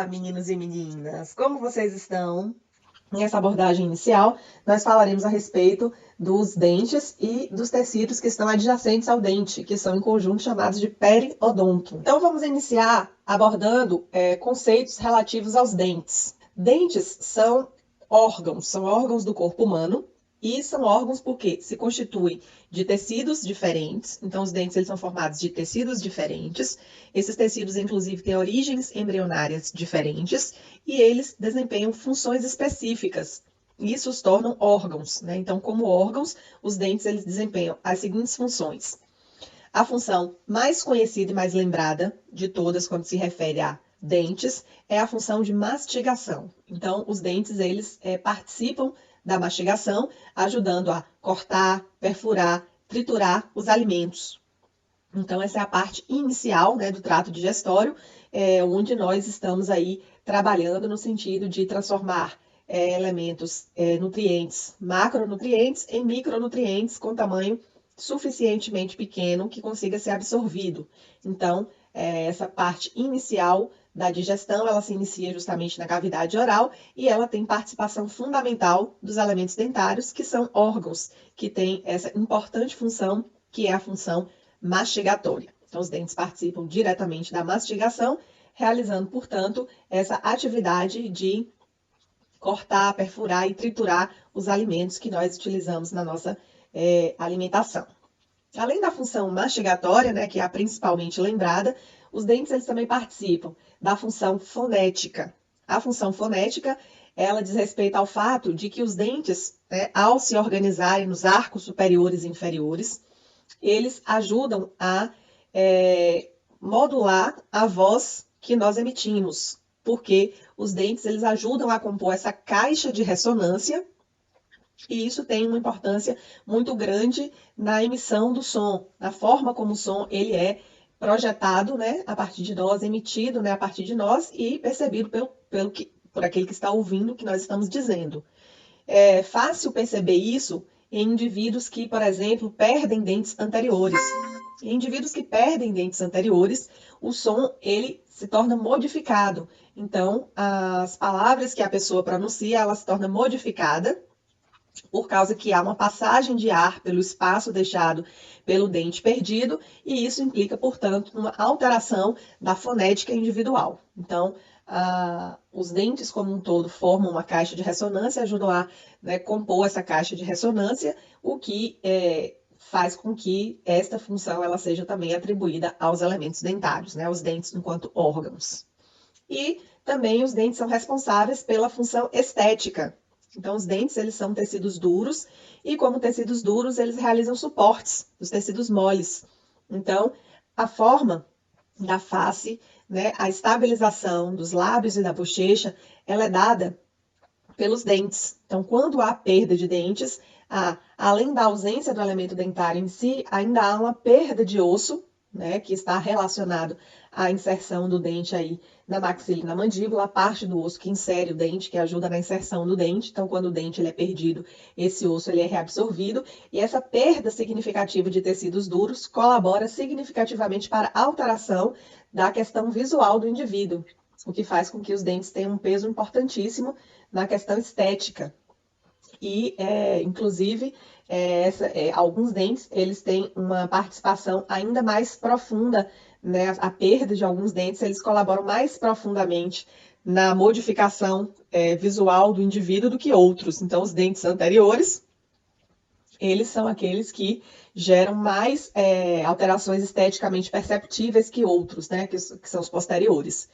Olá, meninos e meninas! Como vocês estão? Nessa abordagem inicial, nós falaremos a respeito dos dentes e dos tecidos que estão adjacentes ao dente, que são em conjunto chamados de periodonto. Então, vamos iniciar abordando conceitos relativos aos dentes. Dentes são órgãos do corpo humano, e são órgãos porque se constituem de tecidos diferentes. Então, os dentes eles são formados de tecidos diferentes. Esses tecidos, inclusive, têm origens embrionárias diferentes e eles desempenham funções específicas. Isso os tornam órgãos, né? Então, como órgãos, os dentes eles desempenham as seguintes funções. A função mais conhecida e mais lembrada de todas quando se refere a dentes é a função de mastigação. Então, os dentes eles participam da mastigação, ajudando a cortar, perfurar, triturar os alimentos. Então, essa é a parte inicial, né, do trato digestório, onde nós estamos aí trabalhando no sentido de transformar elementos, nutrientes, macronutrientes em micronutrientes com tamanho suficientemente pequeno que consiga ser absorvido. Então, essa parte inicial da digestão, ela se inicia justamente na cavidade oral e ela tem participação fundamental dos elementos dentários, que são órgãos que têm essa importante função, que é a função mastigatória. Então, os dentes participam diretamente da mastigação, realizando, portanto, essa atividade de cortar, perfurar e triturar os alimentos que nós utilizamos na nossa alimentação. Além da função mastigatória, né, que é a principalmente lembrada, os dentes eles também participam da função fonética. A função fonética, ela diz respeito ao fato de que os dentes, né, ao se organizarem nos arcos superiores e inferiores, eles ajudam a modular a voz que nós emitimos, porque os dentes eles ajudam a compor essa caixa de ressonância, e isso tem uma importância muito grande na emissão do som, na forma como o som ele é projetado, né, a partir de nós, emitido, né, a partir de nós e percebido por aquele que está ouvindo o que nós estamos dizendo. É fácil perceber isso em indivíduos que, por exemplo, perdem dentes anteriores. Em indivíduos que perdem dentes anteriores, o som ele se torna modificado. Então, as palavras que a pessoa pronuncia, ela se torna modificada por causa que há uma passagem de ar pelo espaço deixado pelo dente perdido, e isso implica, portanto, uma alteração da fonética individual. Então, os dentes como um todo formam uma caixa de ressonância, ajudam a, né, compor essa caixa de ressonância, o que faz com que esta função ela seja também atribuída aos elementos dentários, né, aos dentes enquanto órgãos. E também os dentes são responsáveis pela função estética. Então, os dentes, eles são tecidos duros e, como tecidos duros, eles realizam suportes dos tecidos moles. Então, a forma da face, né, a estabilização dos lábios e da bochecha, ela é dada pelos dentes. Então, quando há perda de dentes, além da ausência do elemento dentário em si, ainda há uma perda de osso, né, que está relacionado à inserção do dente aí na maxila e na mandíbula, a parte do osso que insere o dente, que ajuda na inserção do dente. Então, quando o dente ele é perdido, esse osso ele é reabsorvido, e essa perda significativa de tecidos duros colabora significativamente para a alteração da questão visual do indivíduo, o que faz com que os dentes tenham um peso importantíssimo na questão estética. E, inclusive, alguns dentes, eles têm uma participação ainda mais profunda, né? A perda de alguns dentes, eles colaboram mais profundamente na modificação visual do indivíduo do que outros. Então, os dentes anteriores, eles são aqueles que geram mais alterações esteticamente perceptíveis que outros, né? Que são os posteriores.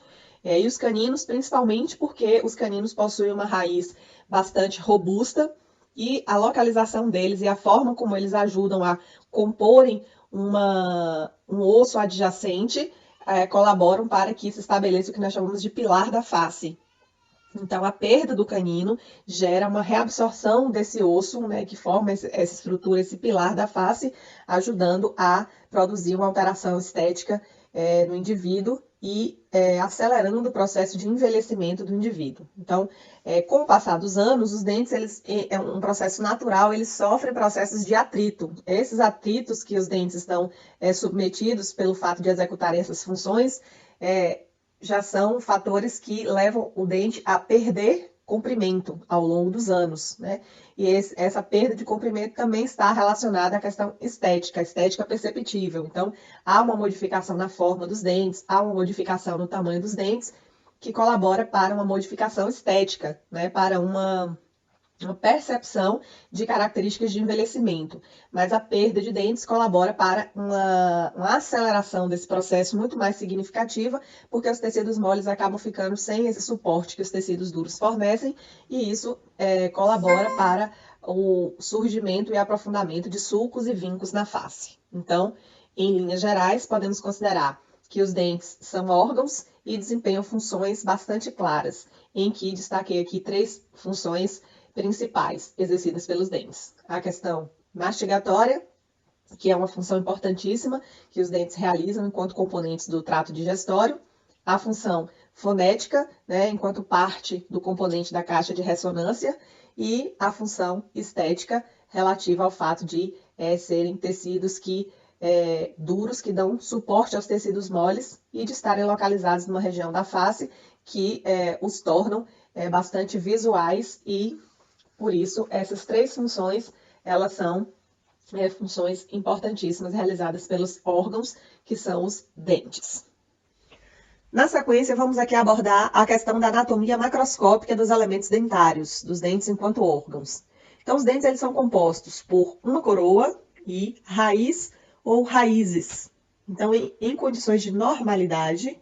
E os caninos, principalmente porque os caninos possuem uma raiz bastante robusta e a localização deles e a forma como eles ajudam a comporem um osso adjacente colaboram para que se estabeleça o que nós chamamos de pilar da face. Então, a perda do canino gera uma reabsorção desse osso, né, que forma essa estrutura, esse pilar da face, ajudando a produzir uma alteração estética no indivíduo e acelerando o processo de envelhecimento do indivíduo. Então, com o passar dos anos, os dentes, eles, é um processo natural, eles sofrem processos de atrito. Esses atritos que os dentes estão submetidos pelo fato de executarem essas funções, já são fatores que levam o dente a perder comprimento ao longo dos anos, né? E essa perda de comprimento também está relacionada à questão estética, estética perceptível. Então, há uma modificação na forma dos dentes, há uma modificação no tamanho dos dentes, que colabora para uma modificação estética, né? Para uma percepção de características de envelhecimento, mas a perda de dentes colabora para uma aceleração desse processo muito mais significativa, porque os tecidos moles acabam ficando sem esse suporte que os tecidos duros fornecem, e isso colabora para o surgimento e aprofundamento de sulcos e vincos na face. Então, em linhas gerais, podemos considerar que os dentes são órgãos e desempenham funções bastante claras, em que destaquei aqui 3 funções principais exercidas pelos dentes. A questão mastigatória, que é uma função importantíssima que os dentes realizam enquanto componentes do trato digestório. A função fonética, né, enquanto parte do componente da caixa de ressonância. E a função estética, relativa ao fato de serem tecidos duros, que dão suporte aos tecidos moles e de estarem localizados numa região da face que os tornam bastante visuais e por isso, essas 3 funções, elas são funções importantíssimas realizadas pelos órgãos, que são os dentes. Na sequência, vamos aqui abordar a questão da anatomia macroscópica dos elementos dentários, dos dentes enquanto órgãos. Então, os dentes eles são compostos por uma coroa e raiz ou raízes. Então, em condições de normalidade,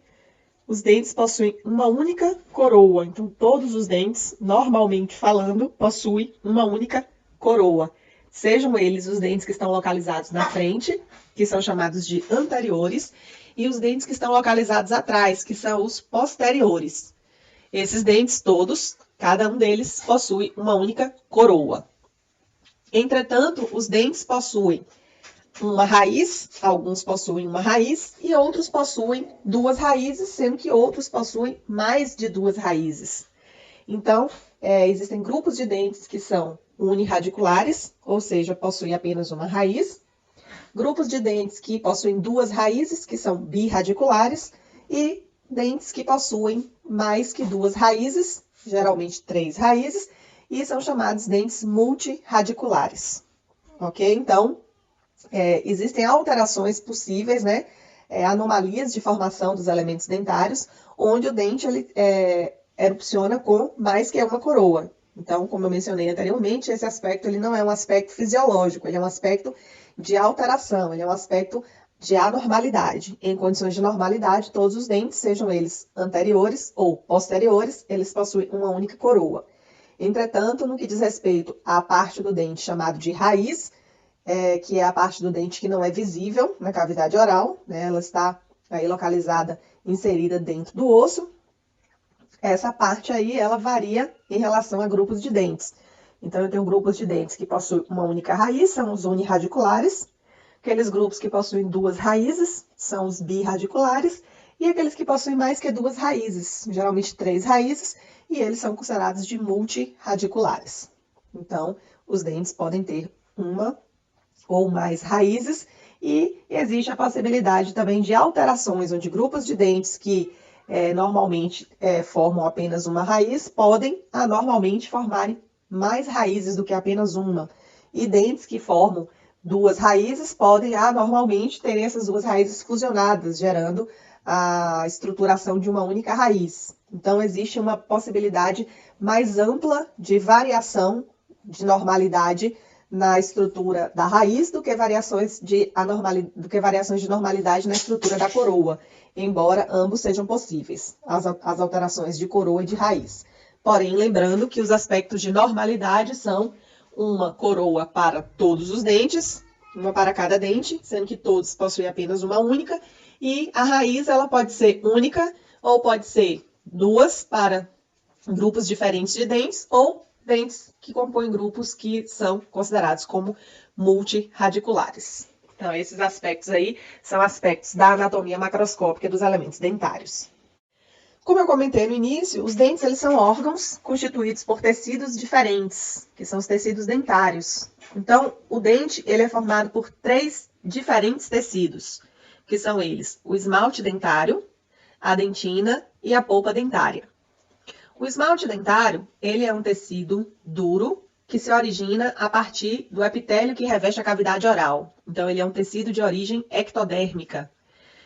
os dentes possuem uma única coroa. Então, todos os dentes, normalmente falando, possuem uma única coroa. Sejam eles os dentes que estão localizados na frente, que são chamados de anteriores, e os dentes que estão localizados atrás, que são os posteriores. Esses dentes todos, cada um deles, possui uma única coroa. Entretanto, os dentes possuem uma raiz, alguns possuem uma raiz e outros possuem 2 raízes, sendo que outros possuem mais de 2 raízes. Então, existem grupos de dentes que são unirradiculares, ou seja, possuem apenas uma raiz, grupos de dentes que possuem 2 raízes, que são birradiculares, e dentes que possuem mais que 2 raízes, geralmente 3 raízes, e são chamados dentes multirradiculares. Ok? Então, existem alterações possíveis, né? Anomalias de formação dos elementos dentários, onde o dente ele, erupciona com mais que uma coroa. Então, como eu mencionei anteriormente, esse aspecto ele não é um aspecto fisiológico, ele é um aspecto de alteração, ele é um aspecto de anormalidade. Em condições de normalidade, todos os dentes, sejam eles anteriores ou posteriores, eles possuem uma única coroa. Entretanto, no que diz respeito à parte do dente chamado de raiz, que é a parte do dente que não é visível na cavidade oral, né? Ela está aí localizada, inserida dentro do osso. Essa parte aí, ela varia em relação a grupos de dentes. Então, eu tenho grupos de dentes que possuem uma única raiz, são os unirradiculares. Aqueles grupos que possuem 2 raízes, são os birradiculares. E aqueles que possuem mais que 2 raízes, geralmente 3 raízes, e eles são considerados de multirradiculares. Então, os dentes podem ter uma ou mais raízes, e existe a possibilidade também de alterações, onde grupos de dentes que normalmente formam apenas uma raiz, podem anormalmente formarem mais raízes do que apenas uma. E dentes que formam 2 raízes podem anormalmente ter essas 2 raízes fusionadas, gerando a estruturação de uma única raiz. Então, existe uma possibilidade mais ampla de variação de normalidade na estrutura da raiz do que variações de normalidade na estrutura da coroa, embora ambos sejam possíveis, as alterações de coroa e de raiz. Porém, lembrando que os aspectos de normalidade são uma coroa para todos os dentes, uma para cada dente, sendo que todos possuem apenas uma única, e a raiz ela pode ser única ou pode ser 2 para grupos diferentes de dentes ou dentes que compõem grupos que são considerados como multirradiculares. Então, esses aspectos aí são aspectos da anatomia macroscópica dos elementos dentários. Como eu comentei no início, os dentes eles são órgãos constituídos por tecidos diferentes, que são os tecidos dentários. Então, o dente ele é formado por 3 diferentes tecidos, que são eles: o esmalte dentário, a dentina e a polpa dentária. O esmalte dentário, ele é um tecido duro que se origina a partir do epitélio que reveste a cavidade oral. Então, ele é um tecido de origem ectodérmica.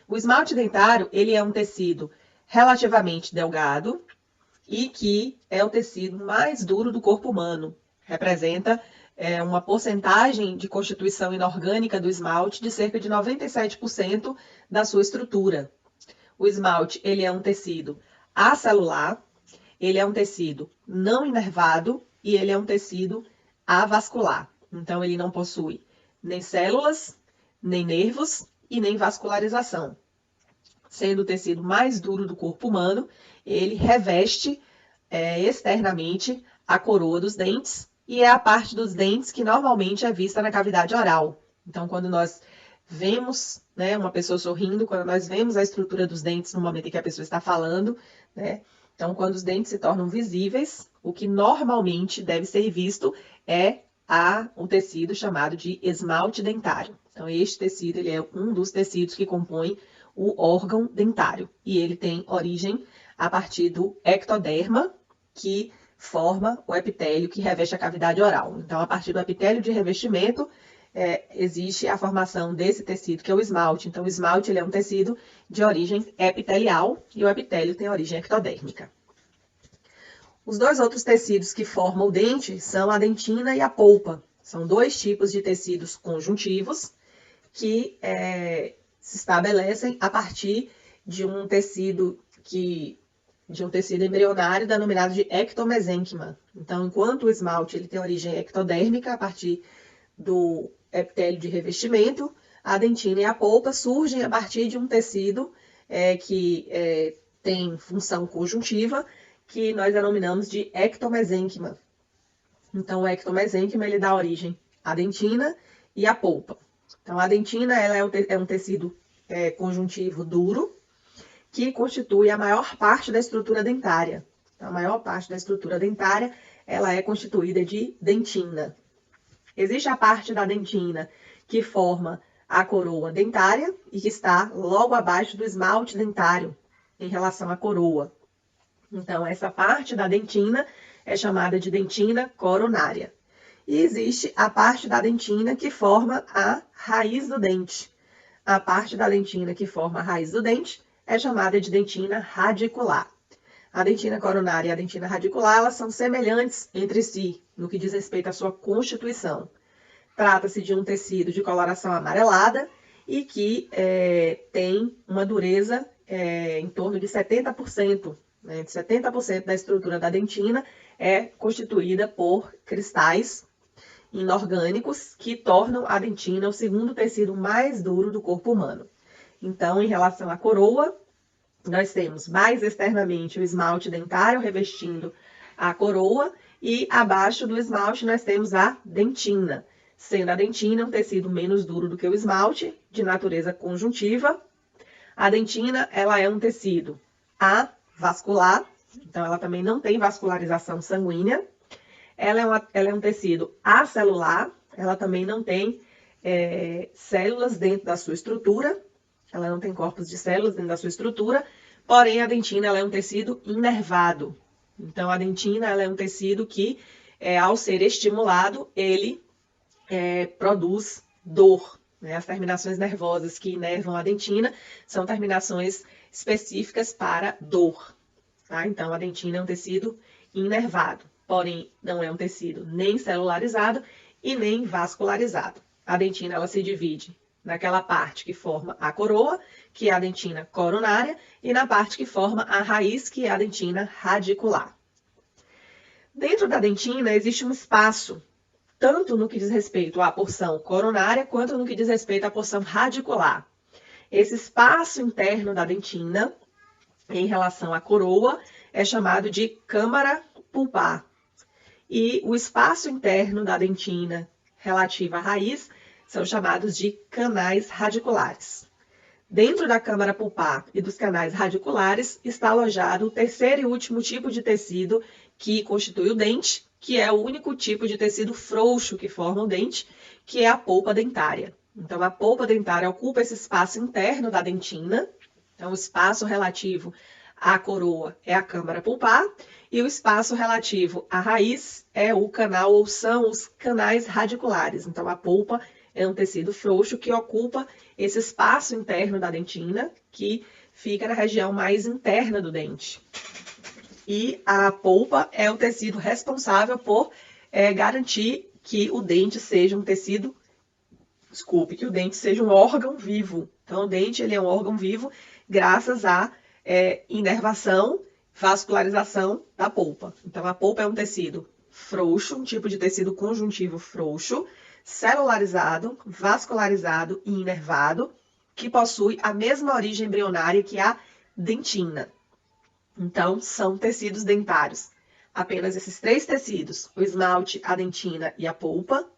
O esmalte dentário, ele é um tecido relativamente delgado e que é o tecido mais duro do corpo humano. Representa uma porcentagem de constituição inorgânica do esmalte de cerca de 97% da sua estrutura. O esmalte, ele é um tecido acelular, ele é um tecido não inervado e ele é um tecido avascular. Então, ele não possui nem células, nem nervos e nem vascularização. Sendo o tecido mais duro do corpo humano, ele reveste externamente a coroa dos dentes e é a parte dos dentes que normalmente é vista na cavidade oral. Então, quando nós vemos, né, uma pessoa sorrindo, quando nós vemos a estrutura dos dentes no momento em que a pessoa está falando, né? Então, quando os dentes se tornam visíveis, o que normalmente deve ser visto é o tecido chamado de esmalte dentário. Então, este tecido ele é um dos tecidos que compõe o órgão dentário. E ele tem origem a partir do ectoderma, que forma o epitélio que reveste a cavidade oral. Então, a partir do epitélio de revestimento, existe a formação desse tecido, que é o esmalte. Então, o esmalte ele é um tecido de origem epitelial e o epitélio tem origem ectodérmica. Os dois outros tecidos que formam o dente são a dentina e a polpa. São dois tipos de tecidos conjuntivos que se estabelecem a partir de um tecido embrionário denominado de ectomesênquima. Então, enquanto o esmalte ele tem origem ectodérmica a partir do epitélio de revestimento, a dentina e a polpa surgem a partir de um tecido que tem função conjuntiva, que nós denominamos de ectomesênquima. Então, o ectomesênquima ele dá origem à dentina e à polpa. Então, a dentina ela é um tecido conjuntivo duro, que constitui a maior parte da estrutura dentária. Então, a maior parte da estrutura dentária ela é constituída de dentina. Existe a parte da dentina que forma a coroa dentária e que está logo abaixo do esmalte dentário em relação à coroa. Então, essa parte da dentina é chamada de dentina coronária. E existe a parte da dentina que forma a raiz do dente. A parte da dentina que forma a raiz do dente é chamada de dentina radicular. A dentina coronária e a dentina radicular elas são semelhantes entre si no que diz respeito à sua constituição. Trata-se de um tecido de coloração amarelada e que tem uma dureza em torno de 70%. Né? 70% da estrutura da dentina é constituída por cristais inorgânicos que tornam a dentina o segundo tecido mais duro do corpo humano. Então, em relação à coroa, nós temos mais externamente o esmalte dentário revestindo a coroa e abaixo do esmalte nós temos a dentina, sendo a dentina um tecido menos duro do que o esmalte, de natureza conjuntiva. A dentina, ela é um tecido avascular, então ela também não tem vascularização sanguínea. Ela é um tecido acelular, ela também não tem células dentro da sua estrutura, ela não tem corpos de células dentro da sua estrutura, porém a dentina ela é um tecido inervado. Então a dentina ela é um tecido que, ao ser estimulado, ele produz dor. Né? As terminações nervosas que inervam a dentina são terminações específicas para dor. Tá? Então a dentina é um tecido inervado. Porém, não é um tecido nem celularizado e nem vascularizado. A dentina ela se divide naquela parte que forma a coroa, que é a dentina coronária, e na parte que forma a raiz, que é a dentina radicular. Dentro da dentina existe um espaço, tanto no que diz respeito à porção coronária, quanto no que diz respeito à porção radicular. Esse espaço interno da dentina, em relação à coroa, é chamado de câmara pulpar. E o espaço interno da dentina relativa à raiz são chamados de canais radiculares. Dentro da câmara pulpar e dos canais radiculares está alojado o terceiro e último tipo de tecido que constitui o dente, que é o único tipo de tecido frouxo que forma o dente, que é a polpa dentária. Então, a polpa dentária ocupa esse espaço interno da dentina, Então, o espaço relativo à coroa é a câmara pulpar e o espaço relativo à raiz é o canal ou são os canais radiculares. Então, a polpa é um tecido frouxo que ocupa esse espaço interno da dentina, que fica na região mais interna do dente. E a polpa é o tecido responsável por garantir que o dente seja um tecido, que o dente seja um órgão vivo. Então, o dente ele é um órgão vivo graças à inervação, vascularização da polpa. Então, a polpa é um tecido frouxo, um tipo de tecido conjuntivo frouxo, celularizado, vascularizado e inervado, que possui a mesma origem embrionária que a dentina. Então, são tecidos dentários. Apenas esses três tecidos, o esmalte, a dentina e a polpa.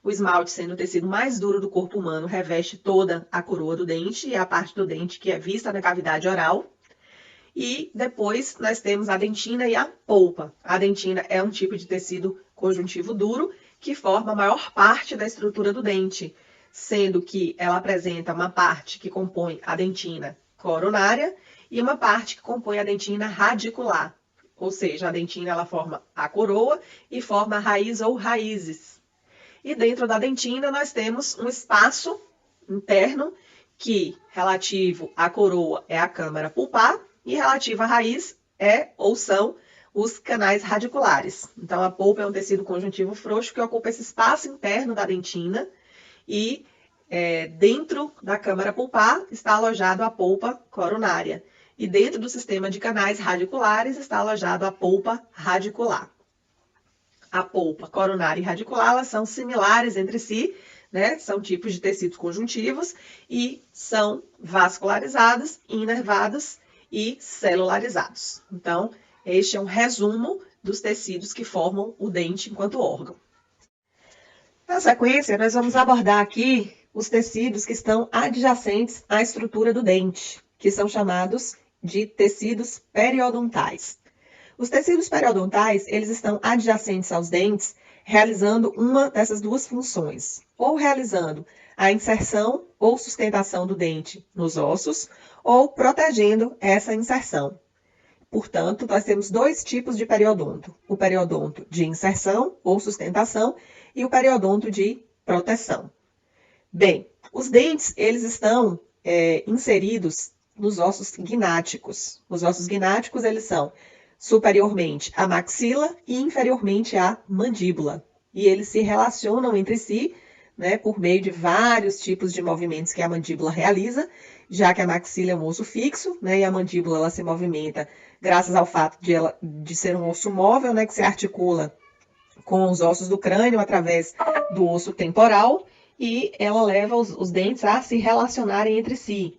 O esmalte, sendo o tecido mais duro do corpo humano, reveste toda a coroa do dente e a parte do dente que é vista na cavidade oral. E depois nós temos a dentina e a polpa. A dentina é um tipo de tecido conjuntivo duro que forma a maior parte da estrutura do dente, sendo que ela apresenta uma parte que compõe a dentina coronária e uma parte que compõe a dentina radicular. Ou seja, a dentina ela forma a coroa e forma a raiz ou raízes. E dentro da dentina nós temos um espaço interno que, relativo à coroa, é a câmara pulpar e relativo à raiz é ou são os canais radiculares. Então, a polpa é um tecido conjuntivo frouxo que ocupa esse espaço interno da dentina e dentro da câmara pulpar está alojado a polpa coronária. E dentro do sistema de canais radiculares está alojado a polpa radicular. A polpa coronária e radicular elas são similares entre si, né? São tipos de tecidos conjuntivos e são vascularizados, inervados e celularizados. Então, este é um resumo dos tecidos que formam o dente enquanto órgão. Na sequência, nós vamos abordar aqui os tecidos que estão adjacentes à estrutura do dente, que são chamados de tecidos periodontais. Os tecidos periodontais, eles estão adjacentes aos dentes, realizando uma dessas duas funções, ou realizando a inserção ou sustentação do dente nos ossos, ou protegendo essa inserção. Portanto, nós temos dois tipos de periodonto, o periodonto de inserção ou sustentação e o periodonto de proteção. Bem, os dentes, eles estão inseridos nos ossos gnáticos. Os ossos gnáticos, eles são superiormente à maxila e inferiormente à mandíbula. E eles se relacionam entre si, né, por meio de vários tipos de movimentos que a mandíbula realiza, já que a maxila é um osso fixo, né, e a mandíbula ela se movimenta graças ao fato de ser um osso móvel, né, que se articula com os ossos do crânio através do osso temporal, e ela leva os dentes a se relacionarem entre si.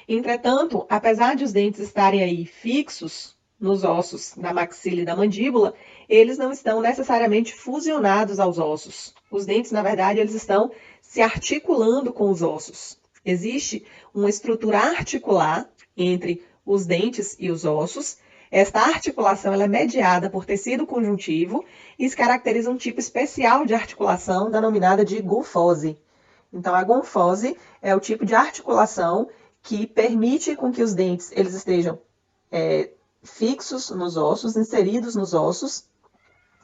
Entretanto, apesar de os dentes estarem aí fixos nos ossos da maxila e da mandíbula, eles não estão necessariamente fusionados aos ossos. Os dentes, na verdade, eles estão se articulando com os ossos. Existe uma estrutura articular entre os dentes e os ossos. Esta articulação ela é mediada por tecido conjuntivo e se caracteriza um tipo especial de articulação denominada de gonfose. Então, a gonfose é o tipo de articulação que permite com que os dentes eles estejam fixos nos ossos, inseridos nos ossos,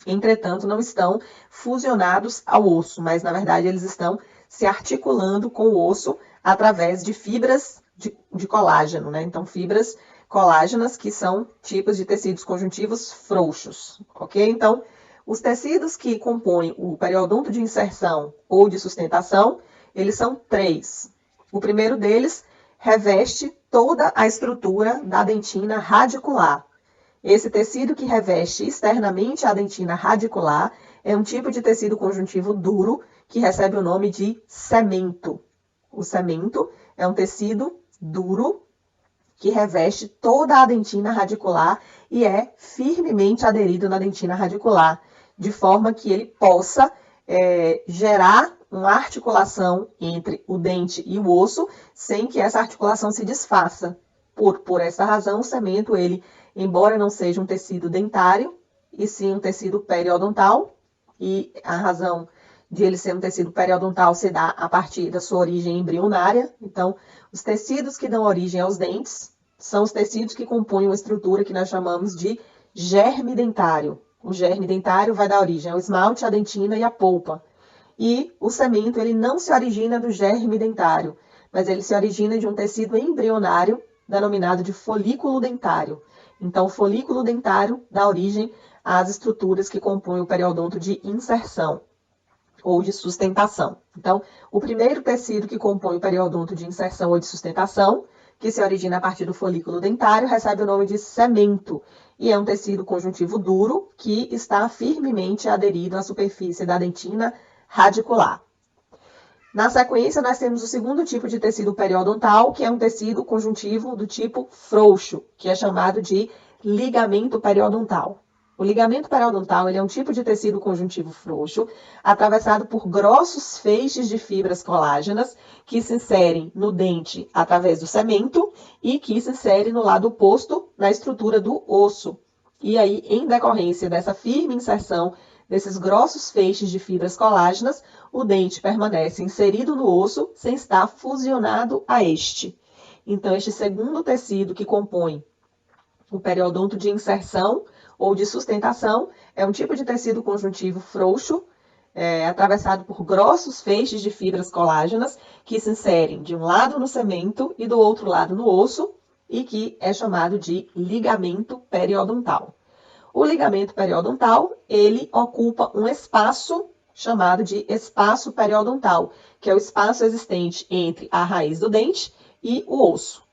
entretanto, não estão fusionados ao osso, mas, na verdade, eles estão se articulando com o osso através de fibras de colágeno, né? Então, fibras colágenas, que são tipos de tecidos conjuntivos frouxos, ok? Então, os tecidos que compõem o periodonto de inserção ou de sustentação, eles são três. O primeiro deles reveste toda a estrutura da dentina radicular. Esse tecido que reveste externamente a dentina radicular é um tipo de tecido conjuntivo duro que recebe o nome de cemento. O cemento é um tecido duro que reveste toda a dentina radicular e é firmemente aderido na dentina radicular, de forma que ele possa gerar uma articulação entre o dente e o osso, sem que essa articulação se desfaça. Por essa razão, o cemento, ele, embora não seja um tecido dentário, e sim um tecido periodontal, e a razão de ele ser um tecido periodontal se dá a partir da sua origem embrionária. Então, os tecidos que dão origem aos dentes, são os tecidos que compõem uma estrutura que nós chamamos de germe dentário. O germe dentário vai dar origem ao esmalte, à dentina e à polpa. E o cemento, ele não se origina do germe dentário, mas ele se origina de um tecido embrionário, denominado de folículo dentário. Então, o folículo dentário dá origem às estruturas que compõem o periodonto de inserção ou de sustentação. Então, o primeiro tecido que compõe o periodonto de inserção ou de sustentação, que se origina a partir do folículo dentário, recebe o nome de cemento, e é um tecido conjuntivo duro que está firmemente aderido à superfície da dentina radicular. Na sequência, nós temos o segundo tipo de tecido periodontal, que é um tecido conjuntivo do tipo frouxo, que é chamado de ligamento periodontal. O ligamento periodontal ele é um tipo de tecido conjuntivo frouxo, atravessado por grossos feixes de fibras colágenas, que se inserem no dente através do cemento e que se inserem no lado oposto na estrutura do osso. E aí, em decorrência dessa firme inserção desses grossos feixes de fibras colágenas, o dente permanece inserido no osso sem estar fusionado a este. Então, este segundo tecido que compõe o periodonto de inserção ou de sustentação é um tipo de tecido conjuntivo frouxo, atravessado por grossos feixes de fibras colágenas que se inserem de um lado no cemento e do outro lado no osso e que é chamado de ligamento periodontal. O ligamento periodontal, ele ocupa um espaço chamado de espaço periodontal, que é o espaço existente entre a raiz do dente e o osso.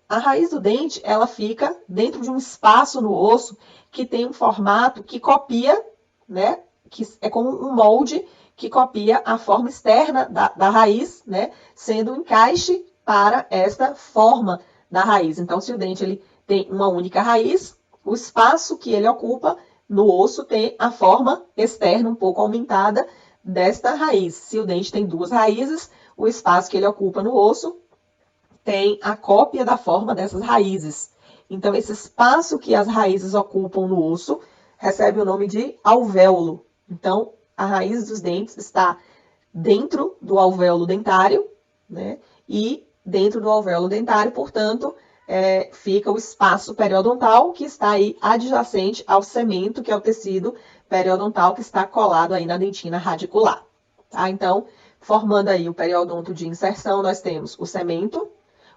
A raiz do dente, ela fica dentro de um espaço no osso que tem um formato que copia, né? Que é como um molde que copia a forma externa da raiz, né? Sendo um encaixe para esta forma da raiz. Então, se o dente ele tem uma única raiz, o espaço que ele ocupa no osso tem a forma externa um pouco aumentada desta raiz. Se o dente tem duas raízes, o espaço que ele ocupa no osso tem a cópia da forma dessas raízes. Então, esse espaço que as raízes ocupam no osso recebe o nome de alvéolo. Então, a raiz dos dentes está dentro do alvéolo dentário, né? E dentro do alvéolo dentário, portanto, fica o espaço periodontal que está aí adjacente ao cemento, que é o tecido periodontal que está colado aí na dentina radicular. Tá? Então, formando aí o periodonto de inserção, nós temos o cemento,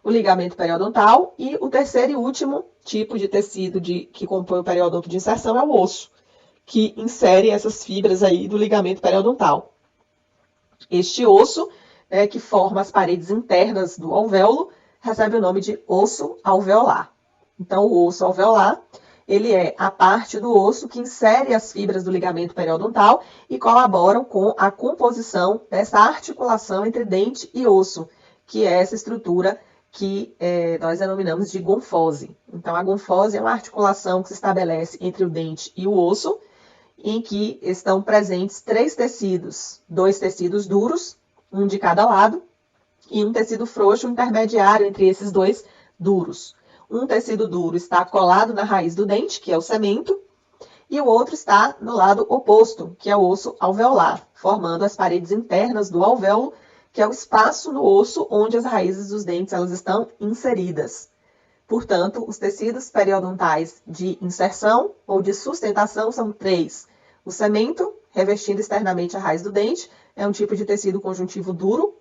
o ligamento periodontal e o terceiro e último tipo de tecido que compõe o periodonto de inserção é o osso, que insere essas fibras aí do ligamento periodontal. Este osso, que forma as paredes internas do alvéolo, recebe o nome de osso alveolar. Então, o osso alveolar, ele é a parte do osso que insere as fibras do ligamento periodontal e colaboram com a composição dessa articulação entre dente e osso, que é essa estrutura que nós denominamos de gonfose. Então, a gonfose é uma articulação que se estabelece entre o dente e o osso, em que estão presentes três tecidos, dois tecidos duros, um de cada lado, e um tecido frouxo intermediário entre esses dois duros. Um tecido duro está colado na raiz do dente, que é o cemento, e o outro está no lado oposto, que é o osso alveolar, formando as paredes internas do alvéolo, que é o espaço no osso onde as raízes dos dentes elas estão inseridas. Portanto, os tecidos periodontais de inserção ou de sustentação são três. O cemento, revestindo externamente a raiz do dente, é um tipo de tecido conjuntivo duro,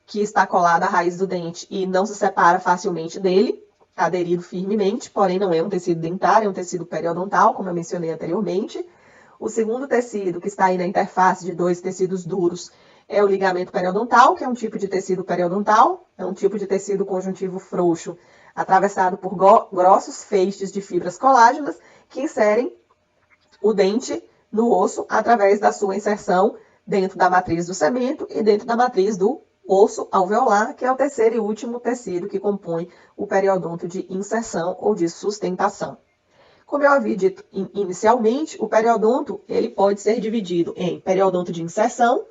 que está colado à raiz do dente e não se separa facilmente dele, aderido firmemente, porém não é um tecido dentário, é um tecido periodontal, como eu mencionei anteriormente. O segundo tecido, que está aí na interface de dois tecidos duros, é o ligamento periodontal, que é um tipo de tecido periodontal, é um tipo de tecido conjuntivo frouxo, atravessado por grossos feixes de fibras colágenas que inserem o dente no osso através da sua inserção dentro da matriz do cemento e dentro da matriz do osso alveolar, que é o terceiro e último tecido que compõe o periodonto de inserção ou de sustentação. Como eu havia dito inicialmente, o periodonto ele pode ser dividido em periodonto de inserção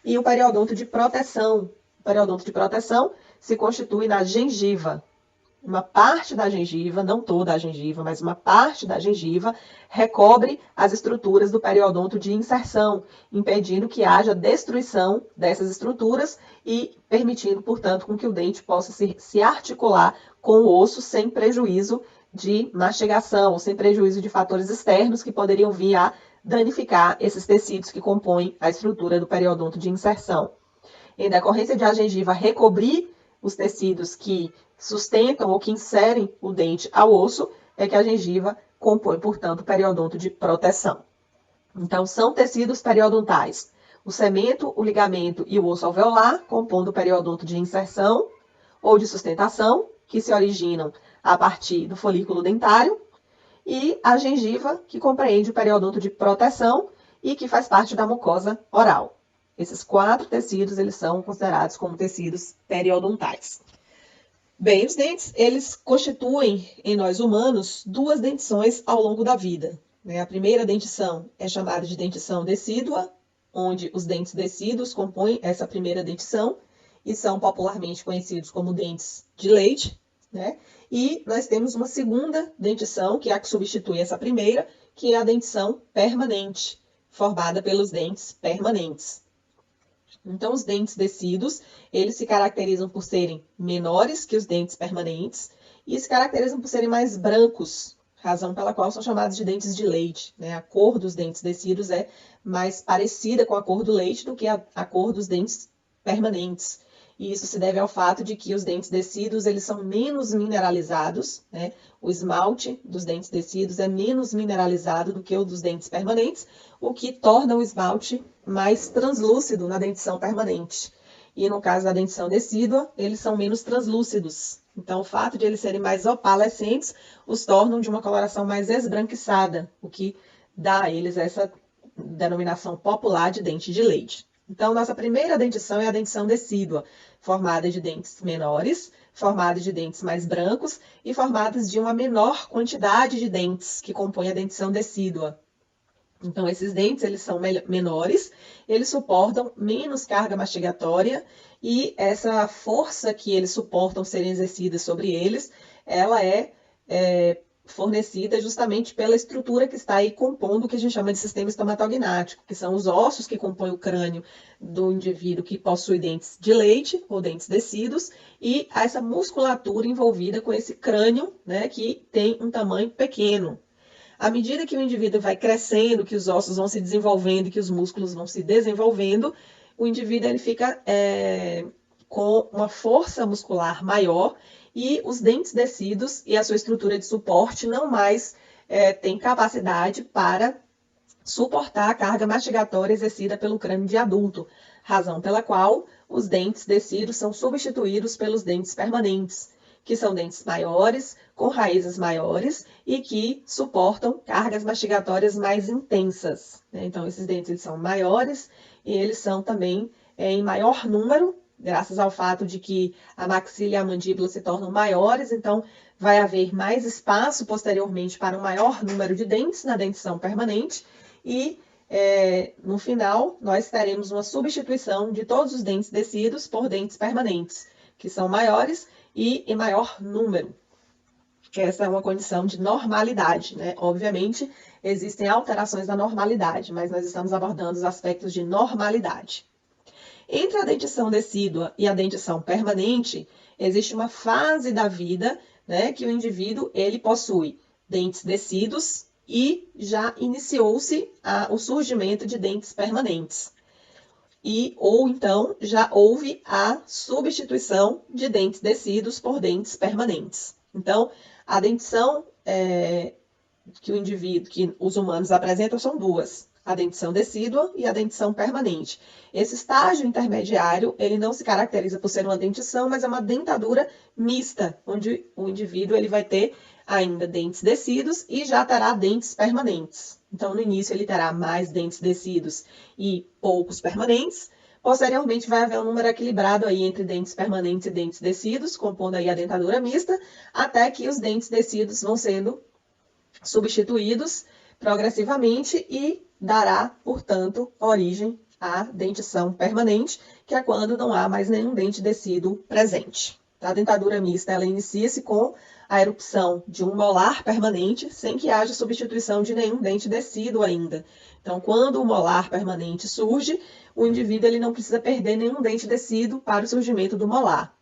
e o periodonto de proteção. O periodonto de proteção se constitui na gengiva. Uma parte da gengiva, não toda a gengiva, mas uma parte da gengiva, recobre as estruturas do periodonto de inserção, impedindo que haja destruição dessas estruturas e permitindo, portanto, com que o dente possa se articular com o osso sem prejuízo de mastigação, sem prejuízo de fatores externos que poderiam vir a danificar esses tecidos que compõem a estrutura do periodonto de inserção. Em decorrência de a gengiva recobrir os tecidos que sustentam ou que inserem o dente ao osso, é que a gengiva compõe, portanto, o periodonto de proteção. Então, são tecidos periodontais: o cemento, o ligamento e o osso alveolar, compondo o periodonto de inserção ou de sustentação, que se originam a partir do folículo dentário, e a gengiva, que compreende o periodonto de proteção e que faz parte da mucosa oral. Esses 4 tecidos, eles são considerados como tecidos periodontais. Bem, os dentes, eles constituem em nós humanos 2 dentições ao longo da vida. A primeira dentição é chamada de dentição decídua, onde os dentes decíduos compõem essa primeira dentição e são popularmente conhecidos como dentes de leite, né? E nós temos uma segunda dentição, que é a que substitui essa primeira, que é a dentição permanente, formada pelos dentes permanentes. Então, os dentes decíduos, eles se caracterizam por serem menores que os dentes permanentes e se caracterizam por serem mais brancos, razão pela qual são chamados de dentes de leite, né? A cor dos dentes decíduos é mais parecida com a cor do leite do que a cor dos dentes permanentes. E isso se deve ao fato de que os dentes decíduos, eles são menos mineralizados, né? O esmalte dos dentes decíduos é menos mineralizado do que o dos dentes permanentes, o que torna o esmalte mais translúcido na dentição permanente. E no caso da dentição decídua, eles são menos translúcidos. Então, o fato de eles serem mais opalescentes os tornam de uma coloração mais esbranquiçada, o que dá a eles essa denominação popular de dente de leite. Então, nossa primeira dentição é a dentição decídua, formada de dentes menores, formada de dentes mais brancos e formadas de uma menor quantidade de dentes que compõem a dentição decídua. Então, esses dentes, eles são menores, eles suportam menos carga mastigatória e essa força que eles suportam serem exercida sobre eles, ela é fornecida justamente pela estrutura que está aí compondo o que a gente chama de sistema estomatognático, que são os ossos que compõem o crânio do indivíduo que possui dentes de leite ou dentes decíduos e essa musculatura envolvida com esse crânio, né, que tem um tamanho pequeno. À medida que o indivíduo vai crescendo, que os ossos vão se desenvolvendo, que os músculos vão se desenvolvendo, o indivíduo ele fica com uma força muscular maior e os dentes decíduos e a sua estrutura de suporte não mais têm capacidade para suportar a carga mastigatória exercida pelo crânio de adulto, razão pela qual os dentes decíduos são substituídos pelos dentes permanentes, que são dentes maiores, com raízes maiores e que suportam cargas mastigatórias mais intensas. Então, esses dentes eles são maiores e eles são também em maior número, graças ao fato de que a maxila e a mandíbula se tornam maiores, então vai haver mais espaço posteriormente para um maior número de dentes na dentição permanente e no final nós teremos uma substituição de todos os dentes decíduos por dentes permanentes, que são maiores e em maior número. Essa é uma condição de normalidade, né? Obviamente, existem alterações da normalidade, mas nós estamos abordando os aspectos de normalidade. Entre a dentição decídua e a dentição permanente, existe uma fase da vida, né, que o indivíduo ele possui dentes decíduos e já iniciou-se o surgimento de dentes permanentes. Ou então já houve a substituição de dentes decíduos por dentes permanentes. Então, a dentição que os humanos apresentam são 2. A dentição decídua e a dentição permanente. Esse estágio intermediário, ele não se caracteriza por ser uma dentição, mas é uma dentadura mista, onde o indivíduo ele vai ter ainda dentes decíduos e já terá dentes permanentes. Então, no início, ele terá mais dentes decíduos e poucos permanentes. Posteriormente, vai haver um número equilibrado aí entre dentes permanentes e dentes decíduos, compondo aí a dentadura mista, até que os dentes decíduos vão sendo substituídos progressivamente e dará, portanto, origem à dentição permanente, que é quando não há mais nenhum dente decíduo presente. A dentadura mista ela inicia-se com a erupção de um molar permanente, sem que haja substituição de nenhum dente decíduo ainda. Então, quando o molar permanente surge, o indivíduo ele não precisa perder nenhum dente decíduo para o surgimento do molar.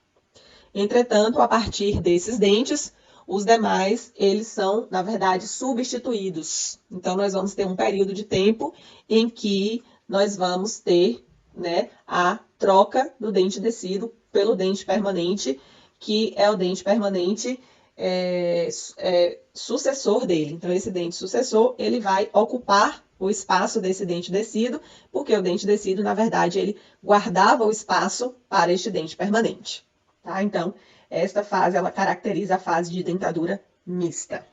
Entretanto, a partir desses dentes, os demais, eles são, na verdade, substituídos. Então, nós vamos ter um período de tempo em que nós vamos ter, né, a troca do dente descido pelo dente permanente, que é o dente permanente sucessor dele. Então, esse dente sucessor, ele vai ocupar o espaço desse dente descido, porque o dente descido, na verdade, ele guardava o espaço para este dente permanente. Tá? Então, esta fase, ela caracteriza a fase de dentadura mista.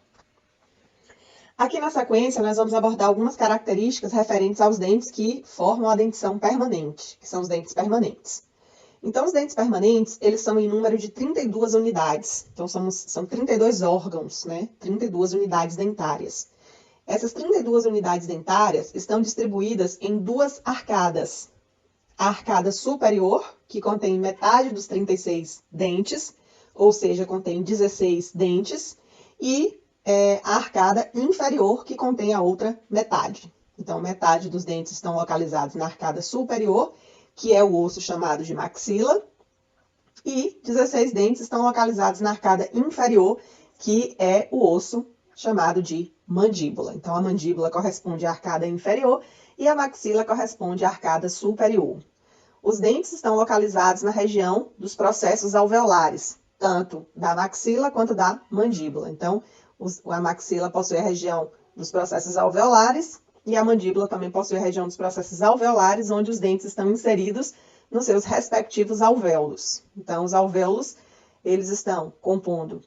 Aqui na sequência, nós vamos abordar algumas características referentes aos dentes que formam a dentição permanente, que são os dentes permanentes. Então, os dentes permanentes, eles são em número de 32 unidades. Então, são 32 órgãos, né? 32 unidades dentárias. Essas 32 unidades dentárias estão distribuídas em duas arcadas. A arcada superior, que contém metade dos 36 dentes, ou seja, contém 16 dentes, e a arcada inferior, que contém a outra metade. Então, metade dos dentes estão localizados na arcada superior, que é o osso chamado de maxila, e 16 dentes estão localizados na arcada inferior, que é o osso chamado de mandíbula. Então, a mandíbula corresponde à arcada inferior e a maxila corresponde à arcada superior. Os dentes estão localizados na região dos processos alveolares, tanto da maxila quanto da mandíbula. Então, a maxila possui a região dos processos alveolares e a mandíbula também possui a região dos processos alveolares, onde os dentes estão inseridos nos seus respectivos alvéolos. Então, os alvéolos, eles estão compondo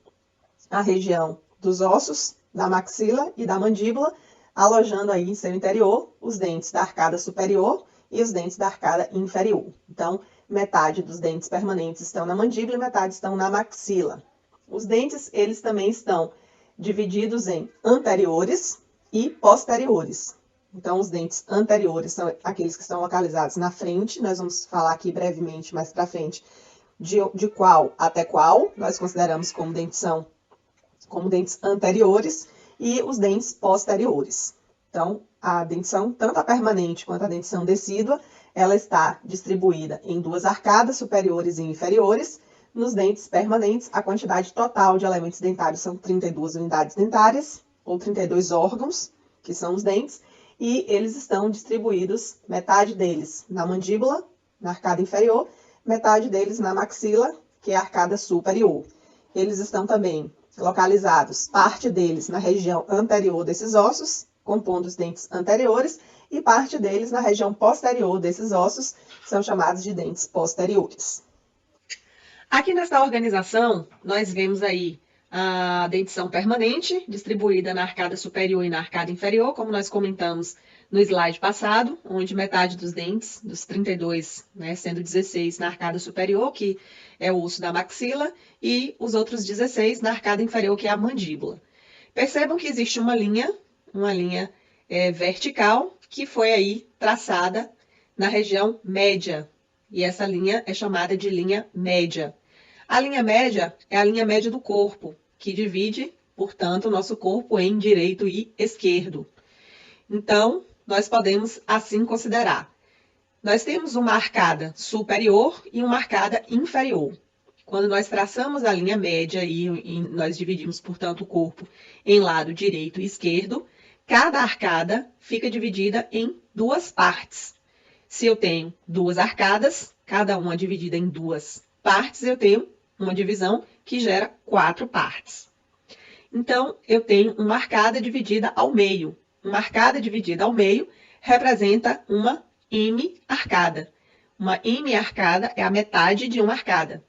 a região dos ossos, da maxila e da mandíbula, alojando aí em seu interior os dentes da arcada superior e os dentes da arcada inferior. Então, metade dos dentes permanentes estão na mandíbula e metade estão na maxila. Os dentes, eles também estão divididos em anteriores e posteriores. Então, os dentes anteriores são aqueles que estão localizados na frente. Nós vamos falar aqui brevemente mais para frente de qual até qual nós consideramos como dentição, como dentes anteriores, e os dentes posteriores. Então, a dentição, tanto a permanente quanto a dentição decídua, ela está distribuída em duas arcadas, superiores e inferiores. Nos dentes permanentes, a quantidade total de elementos dentários são 32 unidades dentárias, ou 32 órgãos, que são os dentes, e eles estão distribuídos, metade deles na mandíbula, na arcada inferior, metade deles na maxila, que é a arcada superior. Eles estão também localizados, parte deles na região anterior desses ossos, compondo os dentes anteriores, e parte deles na região posterior desses ossos, que são chamados de dentes posteriores. Aqui nesta organização, nós vemos aí a dentição permanente, distribuída na arcada superior e na arcada inferior, como nós comentamos no slide passado, onde metade dos dentes, dos 32, né, sendo 16 na arcada superior, que é o osso da maxila, e os outros 16 na arcada inferior, que é a mandíbula. Percebam que existe uma linha vertical, que foi aí traçada na região média, e essa linha é chamada de linha média. A linha média é a linha média do corpo, que divide, portanto, o nosso corpo em direito e esquerdo. Então, nós podemos assim considerar. Nós temos uma arcada superior e uma arcada inferior. Quando nós traçamos a linha média e nós dividimos, portanto, o corpo em lado direito e esquerdo, cada arcada fica dividida em duas partes. Se eu tenho duas arcadas, cada uma dividida em duas partes, eu tenho uma divisão que gera 4 partes. Então, eu tenho uma arcada dividida ao meio. Uma arcada dividida ao meio representa uma hemiarcada. Uma hemiarcada é a metade de uma arcada.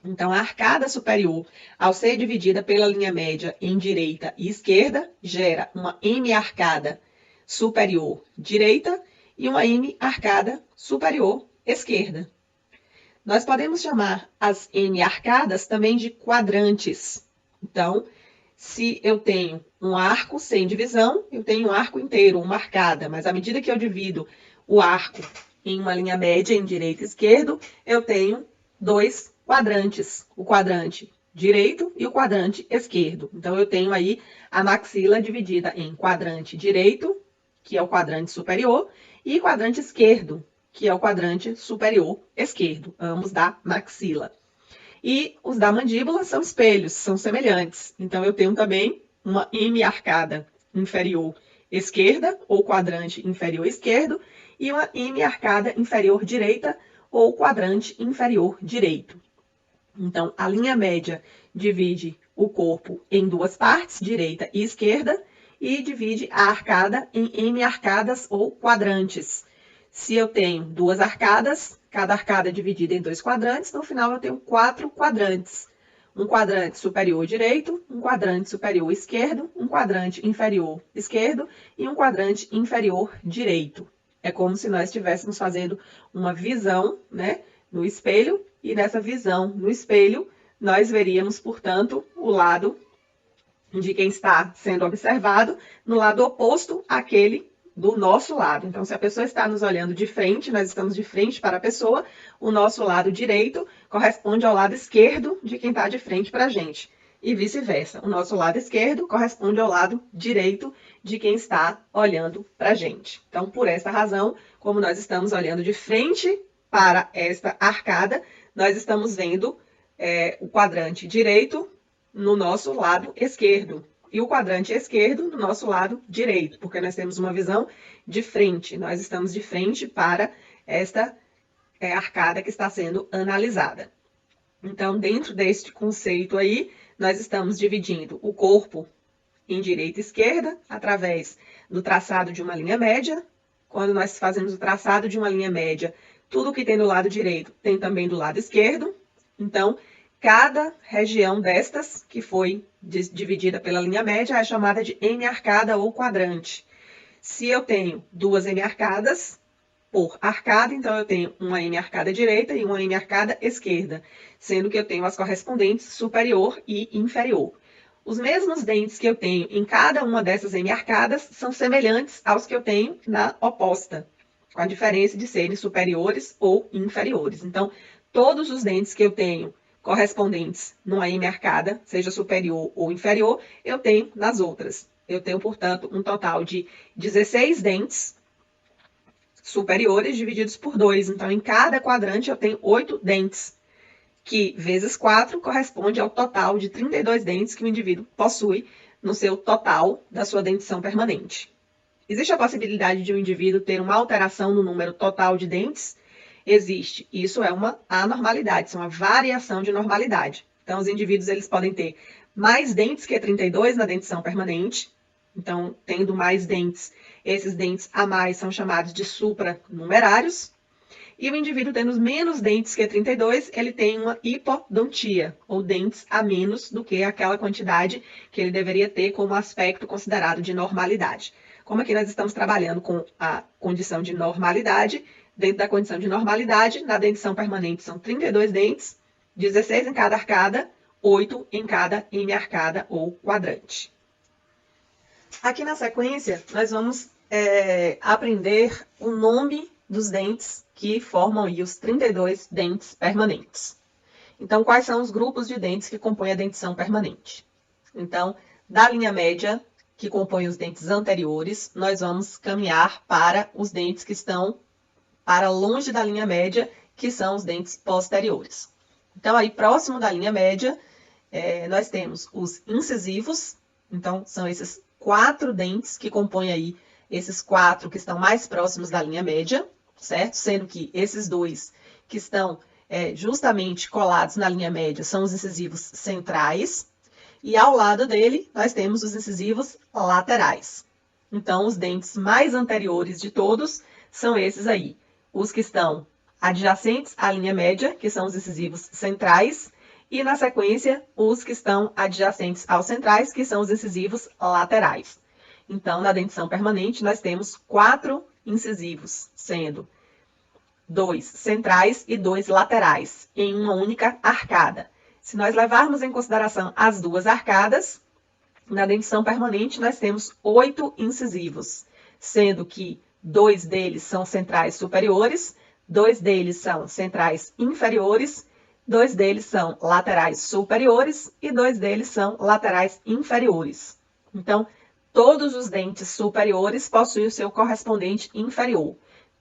Então, a arcada superior, ao ser dividida pela linha média em direita e esquerda, gera uma hemiarcada superior direita e uma hemiarcada superior esquerda. Nós podemos chamar as hemiarcadas também de quadrantes. Então, se eu tenho um arco sem divisão, eu tenho um arco inteiro, uma arcada. Mas à medida que eu divido o arco em uma linha média, em direito e esquerdo, eu tenho 2 quadrantes. O quadrante direito e o quadrante esquerdo. Então, eu tenho aí a maxila dividida em quadrante direito, que é o quadrante superior, e quadrante esquerdo, que é o quadrante superior esquerdo, ambos da maxila. E os da mandíbula são espelhos, são semelhantes. Então, eu tenho também uma hemiarcada inferior esquerda, ou quadrante inferior esquerdo, e uma hemiarcada inferior direita, ou quadrante inferior direito. Então, a linha média divide o corpo em duas partes, direita e esquerda, e divide a arcada em hemiarcadas ou quadrantes. Se eu tenho duas arcadas, cada arcada é dividida em dois quadrantes, no final eu tenho 4 quadrantes. Um quadrante superior direito, um quadrante superior esquerdo, um quadrante inferior esquerdo e um quadrante inferior direito. É como se nós estivéssemos fazendo uma visão, né, no espelho, e nessa visão no espelho, nós veríamos, portanto, o lado de quem está sendo observado, no lado oposto àquele do nosso lado. Então, se a pessoa está nos olhando de frente, nós estamos de frente para a pessoa, o nosso lado direito corresponde ao lado esquerdo de quem está de frente para a gente. E vice-versa. O nosso lado esquerdo corresponde ao lado direito de quem está olhando para a gente. Então, por essa razão, como nós estamos olhando de frente para esta arcada, nós estamos vendo o quadrante direito no nosso lado esquerdo e o quadrante esquerdo no nosso lado direito, porque nós temos uma visão de frente, nós estamos de frente para esta arcada que está sendo analisada. Então, dentro deste conceito aí, nós estamos dividindo o corpo em direita e esquerda, através do traçado de uma linha média. Quando nós fazemos o traçado de uma linha média, tudo que tem do lado direito tem também do lado esquerdo. Então, cada região destas, que foi dividida pela linha média, é chamada de hemiarcada ou quadrante. Se eu tenho duas hemiarcadas por arcada, então eu tenho uma hemiarcada direita e uma hemiarcada esquerda, sendo que eu tenho as correspondentes superior e inferior. Os mesmos dentes que eu tenho em cada uma dessas hemiarcadas são semelhantes aos que eu tenho na oposta, com a diferença de serem superiores ou inferiores. Então, todos os dentes que eu tenho correspondentes numa hemiarcada, seja superior ou inferior, eu tenho nas outras. Eu tenho, portanto, um total de 16 dentes superiores divididos por 2. Então, em cada quadrante eu tenho 8 dentes, que vezes 4 corresponde ao total de 32 dentes que o indivíduo possui no seu total da sua dentição permanente. Existe a possibilidade de um indivíduo ter uma alteração no número total de dentes? Existe. Isso é uma anormalidade, isso é uma variação de normalidade. Então, os indivíduos eles podem ter mais dentes que 32 na dentição permanente. Então, tendo mais dentes, esses dentes a mais são chamados de supranumerários. E o indivíduo tendo menos dentes que 32, ele tem uma hipodontia, ou dentes a menos do que aquela quantidade que ele deveria ter como aspecto considerado de normalidade. Como aqui nós estamos trabalhando com a condição de normalidade, dentro da condição de normalidade, na dentição permanente são 32 dentes, 16 em cada arcada, 8 em cada hemiarcada ou quadrante. Aqui na sequência, nós vamos aprender o nome dos dentes que formam aí os 32 dentes permanentes. Então, quais são os grupos de dentes que compõem a dentição permanente? Então, da linha média, que compõe os dentes anteriores, nós vamos caminhar para os dentes que estão para longe da linha média, que são os dentes posteriores. Então, aí próximo da linha média, nós temos os incisivos. Então, são esses 4 dentes que compõem aí esses 4 que estão mais próximos da linha média, certo? Sendo que esses 2 que estão justamente colados na linha média são os incisivos centrais. E ao lado dele, nós temos os incisivos laterais. Então, os dentes mais anteriores de todos são esses aí. Os que estão adjacentes à linha média, que são os incisivos centrais. E, na sequência, os que estão adjacentes aos centrais, que são os incisivos laterais. Então, na dentição permanente, nós temos 4 incisivos, sendo 2 centrais e 2 laterais, em uma única arcada. Se nós levarmos em consideração as duas arcadas, na dentição permanente nós temos 8 incisivos, sendo que 2 deles são centrais superiores, 2 deles são centrais inferiores, 2 deles são laterais superiores e 2 deles são laterais inferiores. Então, todos os dentes superiores possuem o seu correspondente inferior.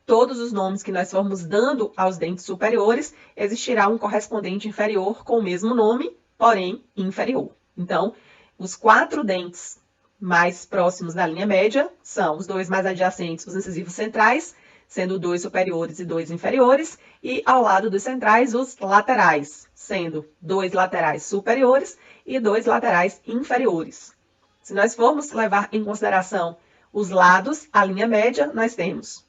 todos os nomes que nós formos dando aos dentes superiores, existirá um correspondente inferior com o mesmo nome, porém inferior. Então, os 4 dentes mais próximos da linha média são os 2 mais adjacentes, os incisivos centrais, sendo 2 superiores e 2 inferiores, e ao lado dos centrais, os laterais, sendo 2 laterais superiores e 2 laterais inferiores. Se nós formos levar em consideração os lados, a linha média, nós temos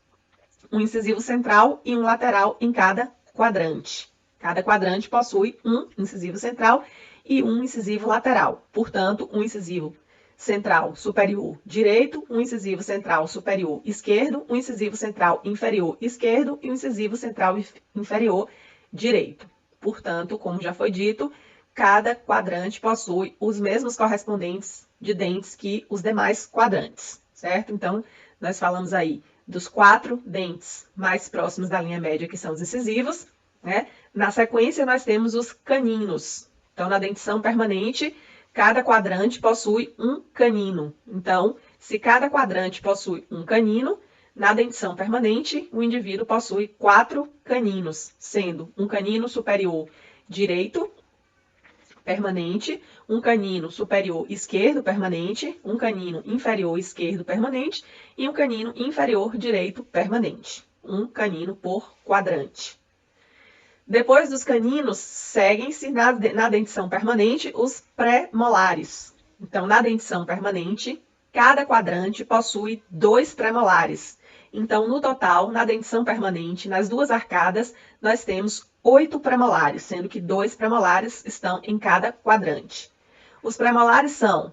um incisivo central e um lateral em cada quadrante. Cada quadrante possui um incisivo central e um incisivo lateral. Portanto, um incisivo central superior direito, um incisivo central superior esquerdo, um incisivo central inferior esquerdo e um incisivo central inferior direito. Portanto, como já foi dito, cada quadrante possui os mesmos correspondentes de dentes que os demais quadrantes, certo? Então, nós falamos aí dos 4 dentes mais próximos da linha média, que são os incisivos, né? Na sequência, nós temos os caninos. Então, na dentição permanente, cada quadrante possui um canino. Então, se cada quadrante possui um canino, na dentição permanente, o indivíduo possui 4 caninos, sendo um canino superior direito, permanente, um canino superior esquerdo permanente, um canino inferior esquerdo permanente e um canino inferior direito permanente. Um canino por quadrante. Depois dos caninos, seguem-se na dentição permanente os pré-molares. Então, na dentição permanente, cada quadrante possui 2 pré-molares. Então, no total, na dentição permanente, nas 2 arcadas, nós temos 8 pré-molares, sendo que 2 pré-molares estão em cada quadrante. Os pré-molares são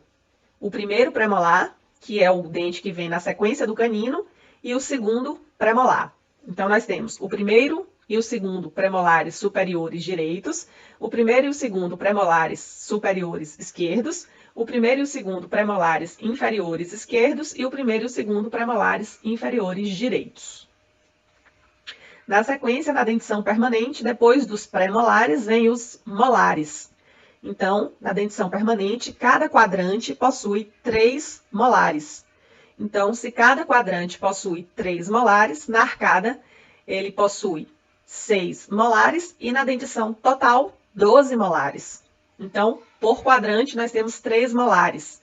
o primeiro pré-molar, que é o dente que vem na sequência do canino, e o segundo pré-molar. Então, nós temos o primeiro e o segundo pré-molares superiores direitos, o primeiro e o segundo pré-molares superiores esquerdos, o primeiro e o segundo pré-molares inferiores esquerdos e o primeiro e o segundo pré-molares inferiores direitos. Na sequência, na dentição permanente, depois dos pré-molares, vem os molares. Então, na dentição permanente, cada quadrante possui 3 molares. Então, se cada quadrante possui 3 molares, na arcada ele possui 6 molares e na dentição total, 12 molares. Então, por quadrante, nós temos 3 molares.